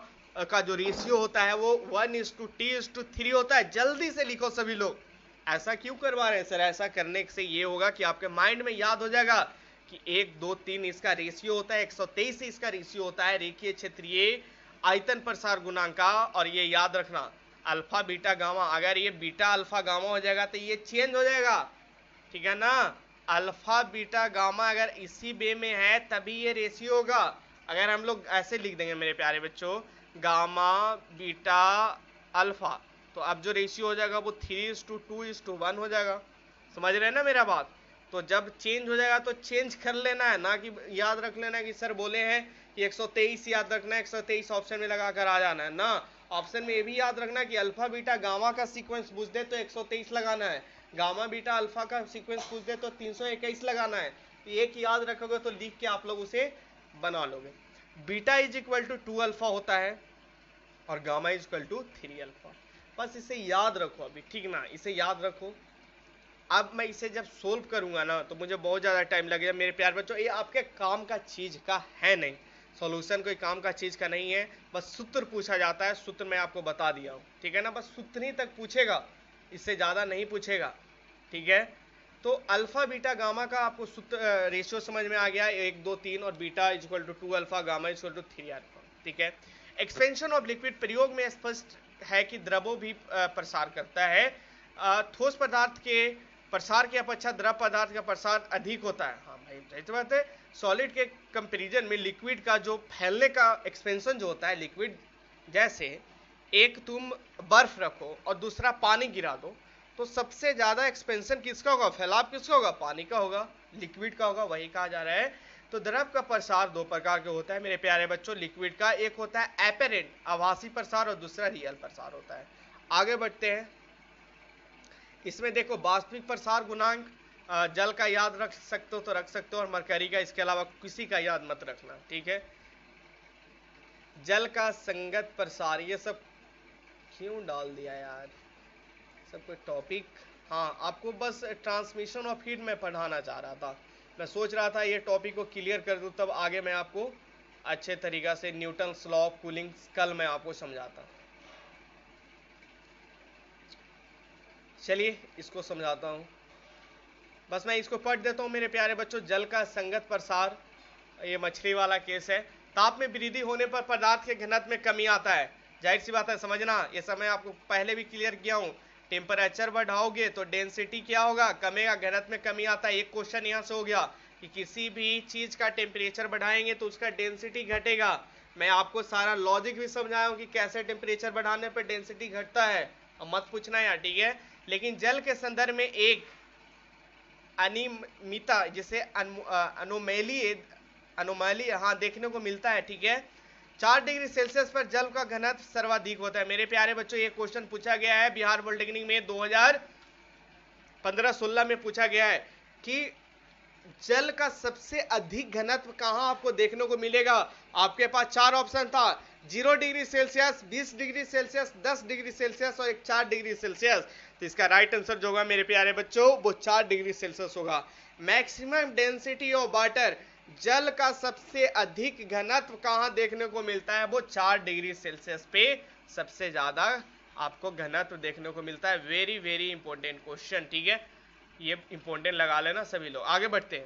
Speaker 1: का जो रेशियो होता है वो 1:2:3 होता है। जल्दी से लिखो सभी लोग। ऐसा क्यों करवा रहे हैं सर? ऐसा करने से ये होगा कि आपके माइंड में याद हो जाएगा कि 1 2 3 इसका रेशियो होता है, 123 से इसका रेशियो होता है रेखीय क्षेत्रीय आयतन प्रसार गुणांक का। और ये याद रखना अल्फा बीटा गामा, अगर ये बीटा अल्फा गामा हो जाएगा तो ये चेंज हो जाएगा, ठीक है ना। अल्फा बीटा गामा अगर इसी वे में है तभी ये रेशियो होगा। अगर हम लोग ऐसे लिख देंगे मेरे प्यारे बच्चों गामा बीटा अल्फा, तो अब जो रेशियो हो जाएगा वो 3:2:1 हो जाएगा। समझ रहे हैं ना मेरा बात? तो जब चेंज हो जाएगा तो चेंज कर लेना है, ना कि याद रख लेना है कि सर बोले हैं कि 123 याद रखना है, 123 ऑप्शन में लगा कर आ जाना है ना। ऑप्शन में ये भी याद रखना कि अल्फा बीटा गामा का सीक्वेंस पूछ दे तो 123 लगाना है, गामा बीटा अल्फा का सीक्वेंस पूछ दे तो 321 लगाना है। तो एक याद रखोगे तो लिख के आप लोग उसे बना लोगे। Beta is equal to 2 alpha होता है और gamma is equal to 3 alpha. बस इसे याद रखो अभी, ठीक ना, इसे याद रखो। अब मैं इसे जब सोल्व करूंगा ना तो मुझे बहुत ज़्यादा टाइम लगेगा मेरे प्यार बच्चों। ये आपके काम का चीज़ का है नहीं, सॉल्यूशन कोई काम का चीज़ का नहीं है। बस सूत्र पूछा जाता है, सूत्र मैं आपको बता दिया हूँ, ठीक है ना। बस सूत्र ही तक पूछेगा, इससे ज़्यादा नहीं पूछेगा, ठीक है। तो अल्फा बीटा गामा का आपको सूत्र रेशियो समझ में आ गया, 1 2 3 और beta is equal to 2 alpha, gamma is equal to 3 alpha, ठीक है। एक्सपेंशन ऑफ लिक्विड, प्रयोग में स्पष्ट है कि द्रवों भी प्रसार करता है। ठोस पदार्थ के प्रसार की अपेक्षा द्रव पदार्थ का प्रसार अधिक होता है। हाँ भाई सही बात है। सॉलिड के कंपैरिजन में लिक्विड का जो फैलने का एक्सपेंशन जो होता है, लिक्विड जैसे एक तुम बर्फ रखो और दूसरा पानी गिरा दो तो सबसे ज्यादा एक्सपेंशन किसका होगा, फैलाव किसका होगा, पानी का होगा, लिक्विड का होगा, वही कहा जा रहा है। तो द्रव का प्रसार दो प्रकार के होता है मेरे प्यारे बच्चों लिक्विड का, एक होता है एपेरेंट आभासी प्रसार और दूसरा रियल प्रसार होता है। आगे बढ़ते हैं, इसमें देखो वास्तविक प्रसार गुणांक जल का याद रख सकते हो तो रख सकते हो और मरकरी का, इसके अलावा किसी का याद मत रखना, ठीक है। जल का संगत प्रसार, ये सब क्यों डाल दिया यार, सब कोई टॉपिक। हाँ आपको बस ट्रांसमिशन ऑफ हीट में पढ़ाना चाह रहा था, मैं सोच रहा था ये टॉपिक को क्लियर कर दूं तब आगे मैं आपको अच्छे तरीका से न्यूटन्स लॉ ऑफ कूलिंग कल मैं आपको समझाता। चलिए इसको समझाता हूँ, बस मैं इसको पढ़ देता हूँ मेरे प्यारे बच्चों। जल का संगत प्रसार, ये मछली वाला केस है। ताप में वृद्धि होने पर पदार्थ के घनत्व में कमी आता है, जाहिर सी बात है, समझना, ये सब मैं आपको पहले भी क्लियर किया हूँ। टेम्परेचर बढ़ाओगे तो डेंसिटी क्या होगा, कमेगा, घनत्व में कमी आता है। एक क्वेश्चन यहाँ से हो गया कि किसी भी चीज का टेम्परेचर बढ़ाएंगे तो उसका डेंसिटी घटेगा। मैं आपको सारा लॉजिक भी समझाया हूँ कि कैसे टेम्परेचर बढ़ाने पर डेंसिटी घटता है, अब मत पूछना यार, ठीक है। लेकिन जल के संदर्भ में एक अनियमितता जिसे अनोमैली हाँ देखने को मिलता है, ठीक है। 4 डिग्री सेल्सियस पर जल का घनत्व सर्वाधिक होता है। मेरे प्यारे बच्चों ये क्वेश्चन पूछा गया है बिहार पॉलिटेक्निक में 2015-16 में पूछा गया है कि जल का सबसे अधिक घनत्व कहां आपको देखने को मिलेगा। आपके पास 4 ऑप्शन था, 0 degree Celsius, 20 degree Celsius, 10 degree Celsius और 4 डिग्री सेल्सियस। तो इसका राइट आंसर जो होगा मेरे प्यारे बच्चों वो 4 डिग्री सेल्सियस होगा। मैक्सिमम डेंसिटी ऑफ वाटर, जल का सबसे अधिक घनत्व कहां देखने को मिलता है, वो 4 डिग्री सेल्सियस पे सबसे ज्यादा आपको घनत्व देखने को मिलता है। वेरी वेरी इंपॉर्टेंट क्वेश्चन, ठीक है, ये इंपॉर्टेंट लगा लेना सभी लोग। आगे बढ़ते हैं,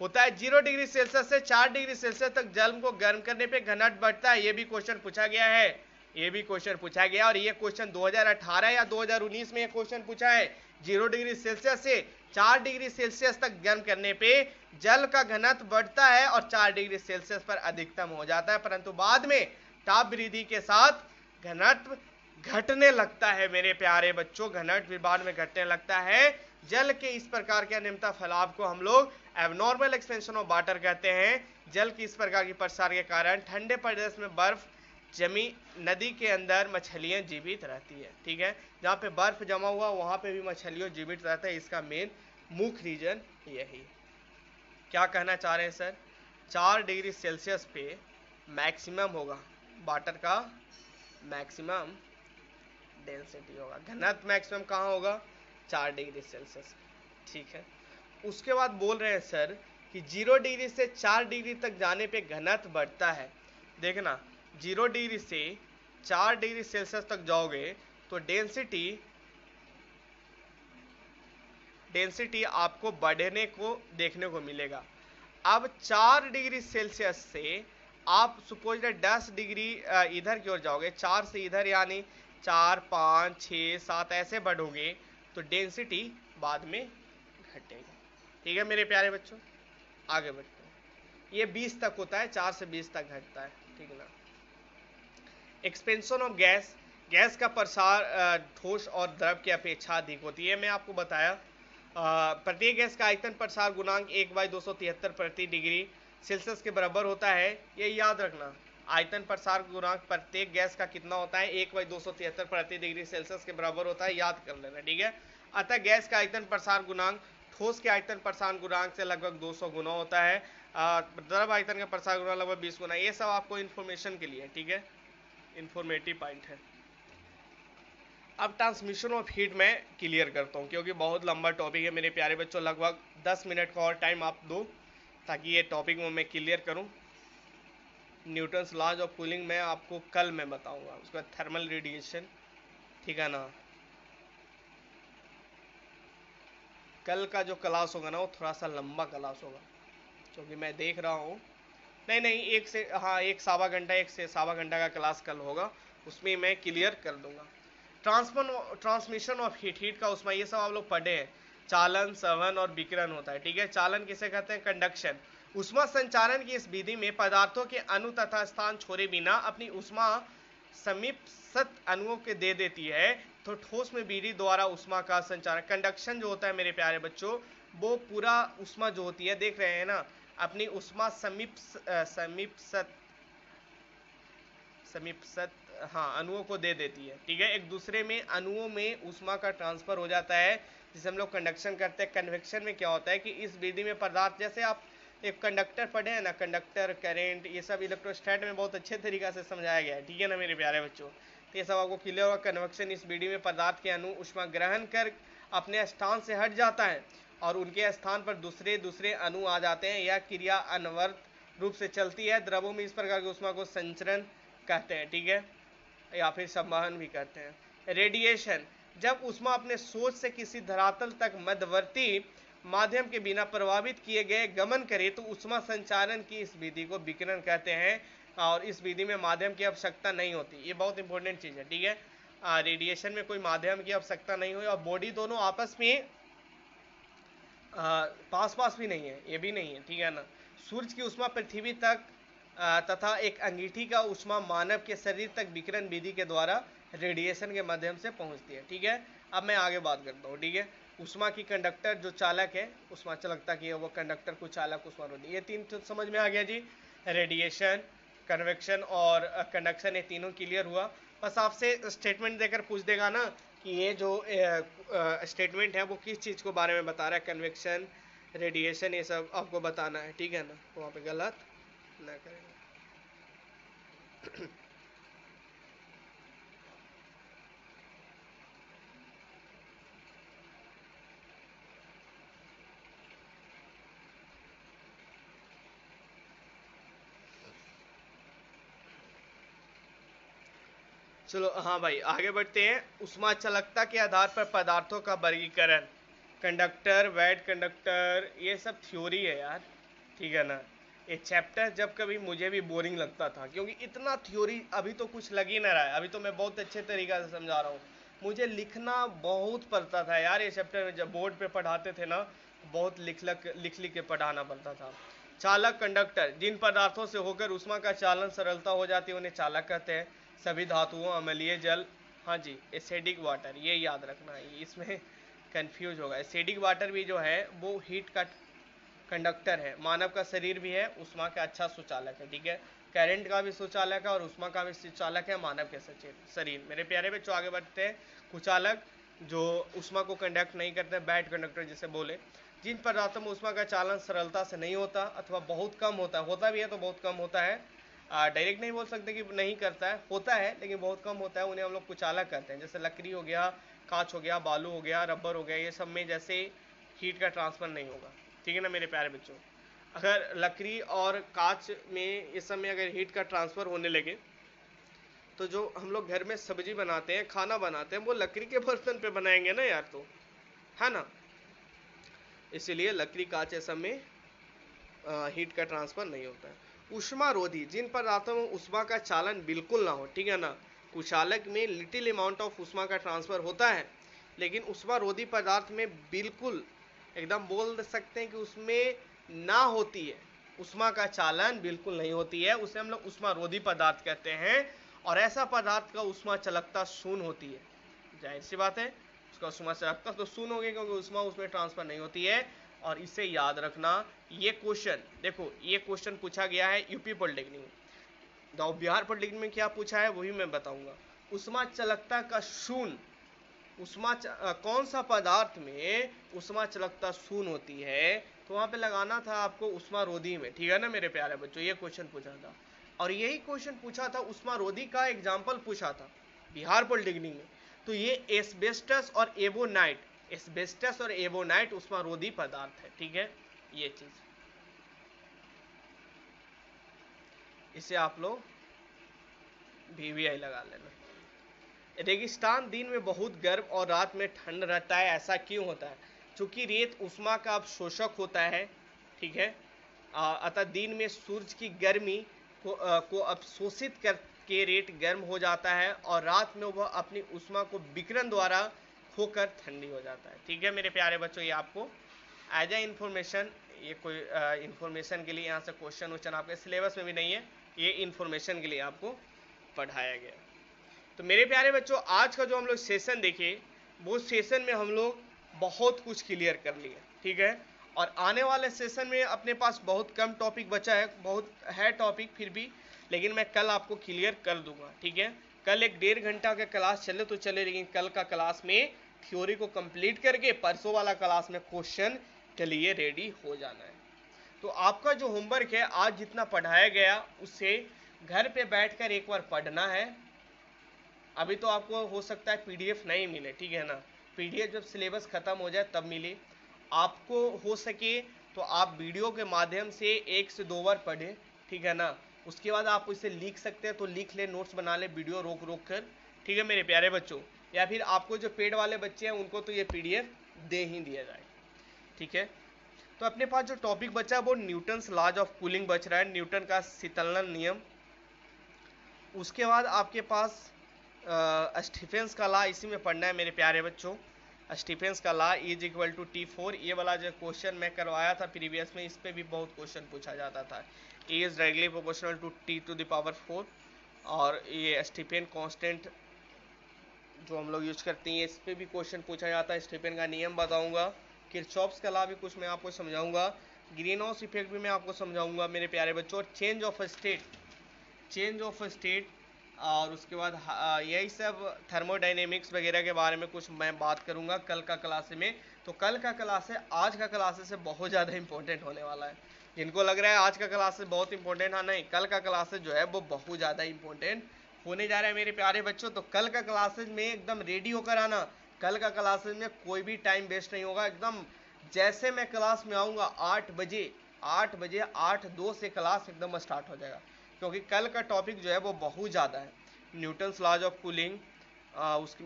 Speaker 1: होता है 0 डिग्री सेल्सियस से 4 डिग्री सेल्सियस तक जल को गर्म करने पे घनत्व बढ़ता है। ये भी क्वेश्चन पूछा गया है, ये भी क्वेश्चन पूछा गया और ये क्वेश्चन 2018 या 2019 में ये क्वेश्चन पूछा है। 0 डिग्री सेल्सियस से 4 डिग्री सेल्सियस तक गर्म करने पे जल का घनत्व बढ़ता है और 4 डिग्री सेल्सियस पर अधिकतम हो जाता है, परंतु बाद में ताप वृद्धि के साथ घनत्व घटने लगता है। मेरे प्यारे बच्चों घनत्व बाद में घटने लगता है। जल के इस प्रकार के अनियमित फैलाव को हम लोग एबनॉर्मल एक्सपेंशन ऑफ वाटर कहते हैं। जल की इस प्रकार की प्रसार के कारण ठंडे प्रदेश में बर्फ जमी नदी के अंदर मछलियां जीवित रहती है, ठीक है। जहाँ पे बर्फ जमा हुआ वहां पे भी मछलियां जीवित रहता है, इसका मेन मुख्य रीजन यही। क्या कहना चाह रहे हैं सर, 4 डिग्री सेल्सियस पे मैक्सिमम होगा वाटर का, मैक्सिमम डेंसिटी होगा, घनत्व मैक्सिमम कहाँ होगा, 4 डिग्री सेल्सियस। ठीक है, उसके बाद बोल रहे हैं सर कि 0 डिग्री से 4 डिग्री तक जाने पे घनत्व बढ़ता है। देखना 0 डिग्री से 4 डिग्री सेल्सियस तक जाओगे तो डेंसिटी आपको बढ़ने को देखने को मिलेगा। अब 4 डिग्री सेल्सियस से आप सपोज 10 डिग्री इधर की ओर जाओगे, 4 से इधर यानी 4, 5, 6, 7 ऐसे बढ़ोगे तो डेंसिटी बाद में घटेगा। ठीक है मेरे प्यारे बच्चों, आगे बढ़ते हैं। ये 20 तक होता है, 4 से 20 तक घटता है। ठीक है ना। एक्सपेंशन ऑफ गैस, गैस का प्रसार ठोस और द्रव की अपेक्षा अधिक होती है। मैं आपको बताया प्रत्येक गैस का आयतन प्रसार गुणांक 1/273 प्रति डिग्री सेल्सियस के बराबर होता है। ये याद रखना, आयतन प्रसार गुणांक प्रत्येक गैस का कितना होता है, 1/273 प्रति डिग्री सेल्सियस के बराबर होता है, याद कर लेना। ठीक है, अतः गैस का आयतन प्रसार गुणांक ठोस के आयतन प्रसार गुणांक से लगभग 200 गुना होता है। द्रव आयतन का प्रसार गुणांक लगभग 20 गुना। ये सब आपको इन्फॉर्मेशन के लिए, ठीक है, इंफॉर्मेटिव पॉइंट है। अब ट्रांसमिशन ऑफ हीट मैं क्लियर करता हूँ क्योंकि बहुत लंबा टॉपिक है मेरे प्यारे बच्चों, लगभग 10 मिनट का और टाइम आप दो ताकि ये टॉपिक मैं क्लियर करूँ। न्यूटन्स लॉज ऑफ कूलिंग मैं आपको कल मैं बताऊंगा, उसका थर्मल रेडिएशन। ठीक है ना, कल का जो क्लास होगा ना वो थोड़ा सा लंबा क्लास होगा क्योंकि मैं देख रहा हूँ, नहीं एक से हाँ एक सवा घंटा, 1 से सवा घंटा का क्लास कल होगा, उसमें मैं क्लियर कर दूंगा। ट्रांसमिशन ऑफ हीट, हीट का उसमें ये सब आप लोग पढ़े हैं, चालन, संवहन और विकिरण होता है। ठीक है, चालन किसे कहते हैं, कंडक्शन। उष्मा संचारण की इस विधि में पदार्थों के अणु तथा स्थान छोड़े बिना अपनी उष्मा समीप सत अणुओं के दे देती है, तो ठोस में विधि द्वारा उष्मा का संचारण। कंडक्शन जो होता है मेरे प्यारे बच्चों, वो पूरा उष्मा जो होती है, देख रहे हैं ना, अपनी उष्मा समीप सत हाँ अणुओं को दे देती है। ठीक है, एक दूसरे में अणुओं में उष्मा का ट्रांसफर हो जाता है जिसे हम लोग कंडक्शन करते हैं। कन्वेक्शन में क्या होता है कि इस विधि में पदार्थ, जैसे आप एक कंडक्टर पढ़े हैं ना, कंडक्टर, करंट, ये सब इलेक्ट्रोस्टैट में बहुत अच्छे तरीका से समझाया गया है। ठीक है ना मेरे प्यारे बच्चों, तो ये सब आपको क्लियर होगा। कन्वेक्शन, इस विधि में पदार्थ के अणु उष्मा ग्रहण कर अपने स्थान से हट जाता है और उनके स्थान पर दूसरे अणु आ जाते हैं। यह क्रिया अनवरत रूप से चलती है। द्रवों में इस प्रकार की उष्मा को संचरण कहते हैं। ठीक है, या फिर संवहन भी कहते हैं। रेडिएशन, जब उष्मा अपने सोच से किसी धरातल तक मध्यवर्ती माध्यम के बिना प्रभावित किए गए गमन करे तो उष्मा संचारण की इस विधि को विकिरण कहते हैं और इस विधि में माध्यम की आवश्यकता नहीं होती। ये बहुत इंपॉर्टेंट चीज है। ठीक है, रेडिएशन में कोई माध्यम की आवश्यकता नहीं हुई और बॉडी दोनों आपस में पास भी नहीं है, ये भी नहीं है। ठीक है ना, सूर्य की उष्मा पृथ्वी तक तथा एक अंगीठी का उष्मा मानव के शरीर तक विकिरण विधि के द्वारा रेडिएशन के माध्यम से पहुंचती है। ठीक है, अब मैं आगे बात करता हूँ। ठीक है, उष्मा की कंडक्टर जो चालक है, उष्मा चालकता की है, वो कंडक्टर को चालक उष्मा रोधी, ये 3 तो समझ में आ गया जी। रेडिएशन, कन्वेक्शन और कंडक्शन, ये तीनों क्लियर हुआ। बस आपसे स्टेटमेंट देकर पूछ देगा ना कि ये जो स्टेटमेंट है वो किस चीज़ को बारे में बता रहा है, कन्वेक्शन, रेडिएशन, ये सब आपको बताना है। ठीक है ना, वहाँ पे गलत ना करेंगे। चलो हाँ भाई आगे बढ़ते हैं। उष्मा चालकता के आधार पर पदार्थों का वर्गीकरण, कंडक्टर, वैट कंडक्टर, ये सब थ्योरी है यार। ठीक है ना, ये चैप्टर जब कभी मुझे भी बोरिंग लगता था क्योंकि इतना थ्योरी, अभी तो कुछ लग ही ना रहा है, अभी तो मैं बहुत अच्छे तरीका से समझा रहा हूँ। मुझे लिखना बहुत पड़ता था यार ये चैप्टर में, जब बोर्ड पे पढ़ाते थे ना बहुत लिख के पढ़ाना पड़ता था। चालक, कंडक्टर, जिन पदार्थों से होकर उष्मा का चालन सरलता हो जाती है उन्हें चालक कहते हैं। सभी धातुओं, अम्लीय जल, हाँ जी, एसिडिक वाटर, ये याद रखना है, इसमें कंफ्यूज होगा। एसिडिक वाटर भी जो है वो हीट का कंडक्टर है। मानव का शरीर भी है उष्मा का अच्छा सुचालक है। ठीक है, करंट का भी सुचालक है और उष्मा का भी सुचालक है मानव के शरीर। मेरे प्यारे बच्चों आगे बढ़ते हैं। कुचालक, जो ऊष्मा को कंडक्ट नहीं करते, बैड कंडक्टर जिसे बोले। जिन पदार्थों में ऊष्मा का चालन सरलता से नहीं होता अथवा बहुत कम होता है, होता भी है तो बहुत कम होता है, डायरेक्ट नहीं बोल सकते कि नहीं करता है, होता है लेकिन बहुत कम होता है, उन्हें हम लोग कुचालक कहते हैं। जैसे लकड़ी हो गया, कांच हो गया, बालू हो गया, रबर हो गया, ये सब में जैसे हीट का ट्रांसफर नहीं होगा। ठीक है ना मेरे प्यारे बच्चों, अगर लकड़ी और कांच में इस समय अगर हीट का ट्रांसफर होने लगे तो जो हम लोग घर में सब्जी बनाते हैं, खाना बनाते हैं, वो लकड़ी के बर्तन पे बनाएंगे ना यार, तो है ना। इसीलिए लकड़ी कांच ऐसा में हीट का ट्रांसफर नहीं होता है। ऊष्मारोधी, जिन पदार्थों में ऊष्मा का चालन बिल्कुल ना हो, ठीक है ना। कुचालक में लिटिल अमाउंट ऑफ ऊष्मा का ट्रांसफर होता है, लेकिन ऊष्मारोधी पदार्थ में बिल्कुल एकदम बोल सकते हैं कि उसमें ना होती है, ऊष्मा का चालन बिल्कुल नहीं होती है, उसे हम लोग ऊष्मारोधी पदार्थ कहते हैं। और ऐसा पदार्थ का ऊष्मा चालकता शून्य होती है, जाहिर सी बात है उसका ऊष्मा चालकता तो शून्य होगी, क्योंकि ऊष्मा उसमें ट्रांसफर नहीं होती है। और इसे याद रखना, ये क्वेश्चन देखो, ये क्वेश्चन पूछा गया है यूपी पॉलिटेक्निक में। बिहार पॉलिटेक्निक में क्या पूछा है वही मैं बताऊंगा। ऊष्मा चालकता का शून्य, कौन सा पदार्थ में ऊष्मा चालकता शून्य होती है, तो वहां पे लगाना था आपको ऊष्मारोधी में। ठीक है ना मेरे प्यारे बच्चों, ये क्वेश्चन पूछा था। और यही क्वेश्चन पूछा था, ऊष्मारोधी का एग्जाम्पल पूछा था बिहार पॉलिटेक्निक में। तो ये एस्बेस्टस और एबोनाइट, एस्बेस्टस और एबोनाइट ऊष्मारोधी पदार्थ है। ठीक है, ये चीज इसे आप लोग VVI लगा लेना। रेगिस्तान दिन में बहुत गर्म और रात में ठंड रहता है, ऐसा क्यों होता है? चूंकि रेत ऊष्मा का अवशोषक होता है, ठीक है, अतः दिन में सूरज की गर्मी को अवशोषित करके रेत गर्म हो जाता है, और रात में वह अपनी ऊष्मा को विकिरण द्वारा खोकर ठंडी हो जाता है। ठीक है मेरे प्यारे बच्चों, ये आपको एज ए इंफॉर्मेशन, ये कोई इंफॉर्मेशन के लिए यहाँ से क्वेश्चन आपके सिलेबस में भी नहीं है, ये इंफॉर्मेशन के लिए आपको पढ़ाया गया। तो मेरे प्यारे बच्चों, आज का जो हम लोग सेशन देखे, वो सेशन में हम लोग बहुत कुछ क्लियर कर लिए। ठीक है, और आने वाले सेशन में अपने पास बहुत कम टॉपिक बचा है, बहुत है टॉपिक फिर भी, लेकिन मैं कल आपको क्लियर कर दूंगा। ठीक है, कल 1.5 घंटा का क्लास चले तो चले, लेकिन कल का क्लास में थ्योरी को कंप्लीट करके परसों वाला क्लास में क्वेश्चन के लिए रेडी हो जाना है। तो आपका जो होमवर्क है, आज जितना पढ़ाया गया उससे घर पे बैठकर एक बार पढ़ना है। अभी तो आपको हो सकता है PDF नहीं मिले, ठीक है ना, PDF जब सिलेबस खत्म हो जाए तब मिले। आपको हो सके तो आप वीडियो के माध्यम से 1 से 2 बार पढ़ें, ठीक है ना। उसके बाद आप इसे लिख सकते हैं तो लिख ले, नोट्स बना ले वीडियो रोक रोक कर। ठीक है मेरे प्यारे बच्चों, या फिर आपको जो पेड वाले बच्चे हैं उनको तो ये PDF दे ही दिया जाए। ठीक है, तो अपने पास जो टॉपिक बचा है वो न्यूटन्स लॉज ऑफ कूलिंग बच रहा है, न्यूटन का शीतलन नियम। उसके बाद आपके पास स्टीफेंस का लॉ इसी में पढ़ना है मेरे प्यारे बच्चों। स्टीफेंस का law is equal to T4, ये वाला जो क्वेश्चन मैं करवाया था प्रीवियस में, इस पे भी बहुत क्वेश्चन पूछा जाता था। E is directly proportional to T⁴, और ये स्टीफेन कांस्टेंट जो हम लोग यूज करते हैं, इस पे भी क्वेश्चन पूछा जाता है। स्टीफेन का नियम बताऊंगा, किरचॉफ्स का लॉ भी कुछ मैं आपको समझाऊंगा, ग्रीन हाउस इफेक्ट भी मैं आपको समझाऊंगा मेरे प्यारे बच्चों, और चेंज ऑफ स्टेट, और उसके बाद यही सब थर्मोडाइनेमिक्स वगैरह के बारे में कुछ मैं बात करूंगा कल का क्लास में। तो कल का क्लास है, आज का क्लास से बहुत ज़्यादा इंपॉर्टेंट होने वाला है। जिनको लग रहा है आज का क्लास बहुत इंपॉर्टेंट, हाँ नहीं, कल का क्लास जो है वो बहुत ज़्यादा इंपॉर्टेंट होने जा रहा है मेरे प्यारे बच्चों। तो कल का क्लासेज में एकदम रेडी होकर आना, कल का क्लासेज में कोई भी टाइम वेस्ट नहीं होगा। एकदम जैसे मैं क्लास में आऊँगा 8 बजे 8:02 से क्लास एकदम स्टार्ट हो जाएगा, क्योंकि कल का टॉपिक जो है वो बहुत ज़्यादा है। न्यूटन्स लॉज ऑफ कूलिंग,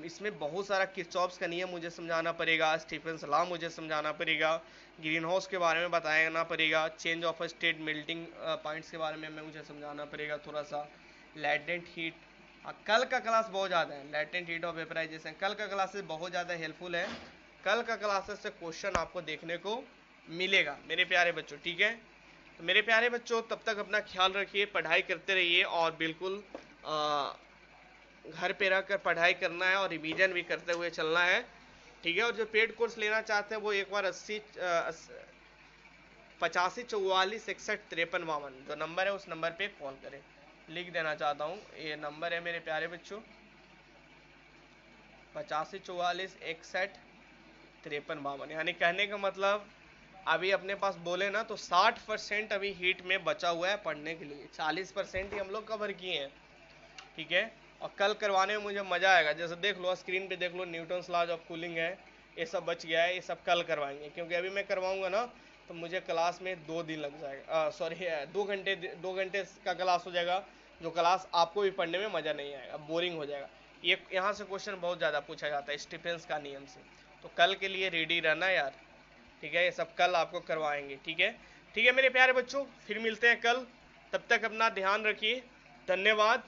Speaker 1: इसमें बहुत सारा किरचॉफ्स का नियम मुझे समझाना पड़ेगा, स्टीफेंस लॉ मुझे समझाना पड़ेगा, ग्रीन हाउस के बारे में बताना पड़ेगा, change of state, melting points के बारे में मुझे समझाना पड़ेगा थोड़ा सा, लैटेंट हीट। कल का क्लास बहुत ज़्यादा है, लैटेंट हीट ऑफ वेपराइजेशन, कल का क्लासेस बहुत ज़्यादा हेल्पफुल है। कल का क्लासेस से क्वेश्चन आपको देखने को मिलेगा मेरे प्यारे बच्चों। ठीक है, तो मेरे प्यारे बच्चों तब तक अपना ख्याल रखिए, पढ़ाई करते रहिए, और बिल्कुल घर पे रहकर पढ़ाई करना है और रिवीजन भी करते हुए चलना है। ठीक है, और जो पेड कोर्स लेना चाहते हैं वो एक बार 85 44 61 53 52 जो नंबर है उस नंबर पे कॉल करें। लिख देना चाहता हूँ, ये नंबर है मेरे प्यारे बच्चों, 85 44 61 53 52, यानी कहने का मतलब अभी अपने पास बोले ना तो 60% अभी हीट में बचा हुआ है पढ़ने के लिए, 40% ही हम लोग कवर किए हैं, ठीक है। और कल करवाने में मुझे मज़ा आएगा, जैसे देख लो स्क्रीन पे देख लो, न्यूटन्स लॉज ऑफ कूलिंग है, ये सब बच गया है, ये सब कल करवाएंगे, क्योंकि अभी मैं करवाऊंगा ना तो मुझे क्लास में 2 दिन लग जाएगा, सॉरी 2 घंटे का क्लास हो जाएगा, जो क्लास आपको भी पढ़ने में मज़ा नहीं आएगा, बोरिंग हो जाएगा। ये यहाँ से क्वेश्चन बहुत ज़्यादा पूछा जाता है स्टीफेंस का नियम से, तो कल के लिए रेडी रहना यार, ठीक है। ये सब कल आपको करवाएंगे, ठीक है। ठीक है मेरे प्यारे बच्चों, फिर मिलते हैं कल, तब तक अपना ध्यान रखिए, धन्यवाद।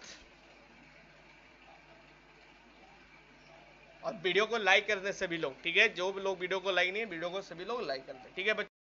Speaker 1: और वीडियो को लाइक कर दें सभी लोग, ठीक है, जो भी लोग वीडियो को लाइक नहीं है, वीडियो को सभी लोग लाइक कर दें, ठीक है बच्चों।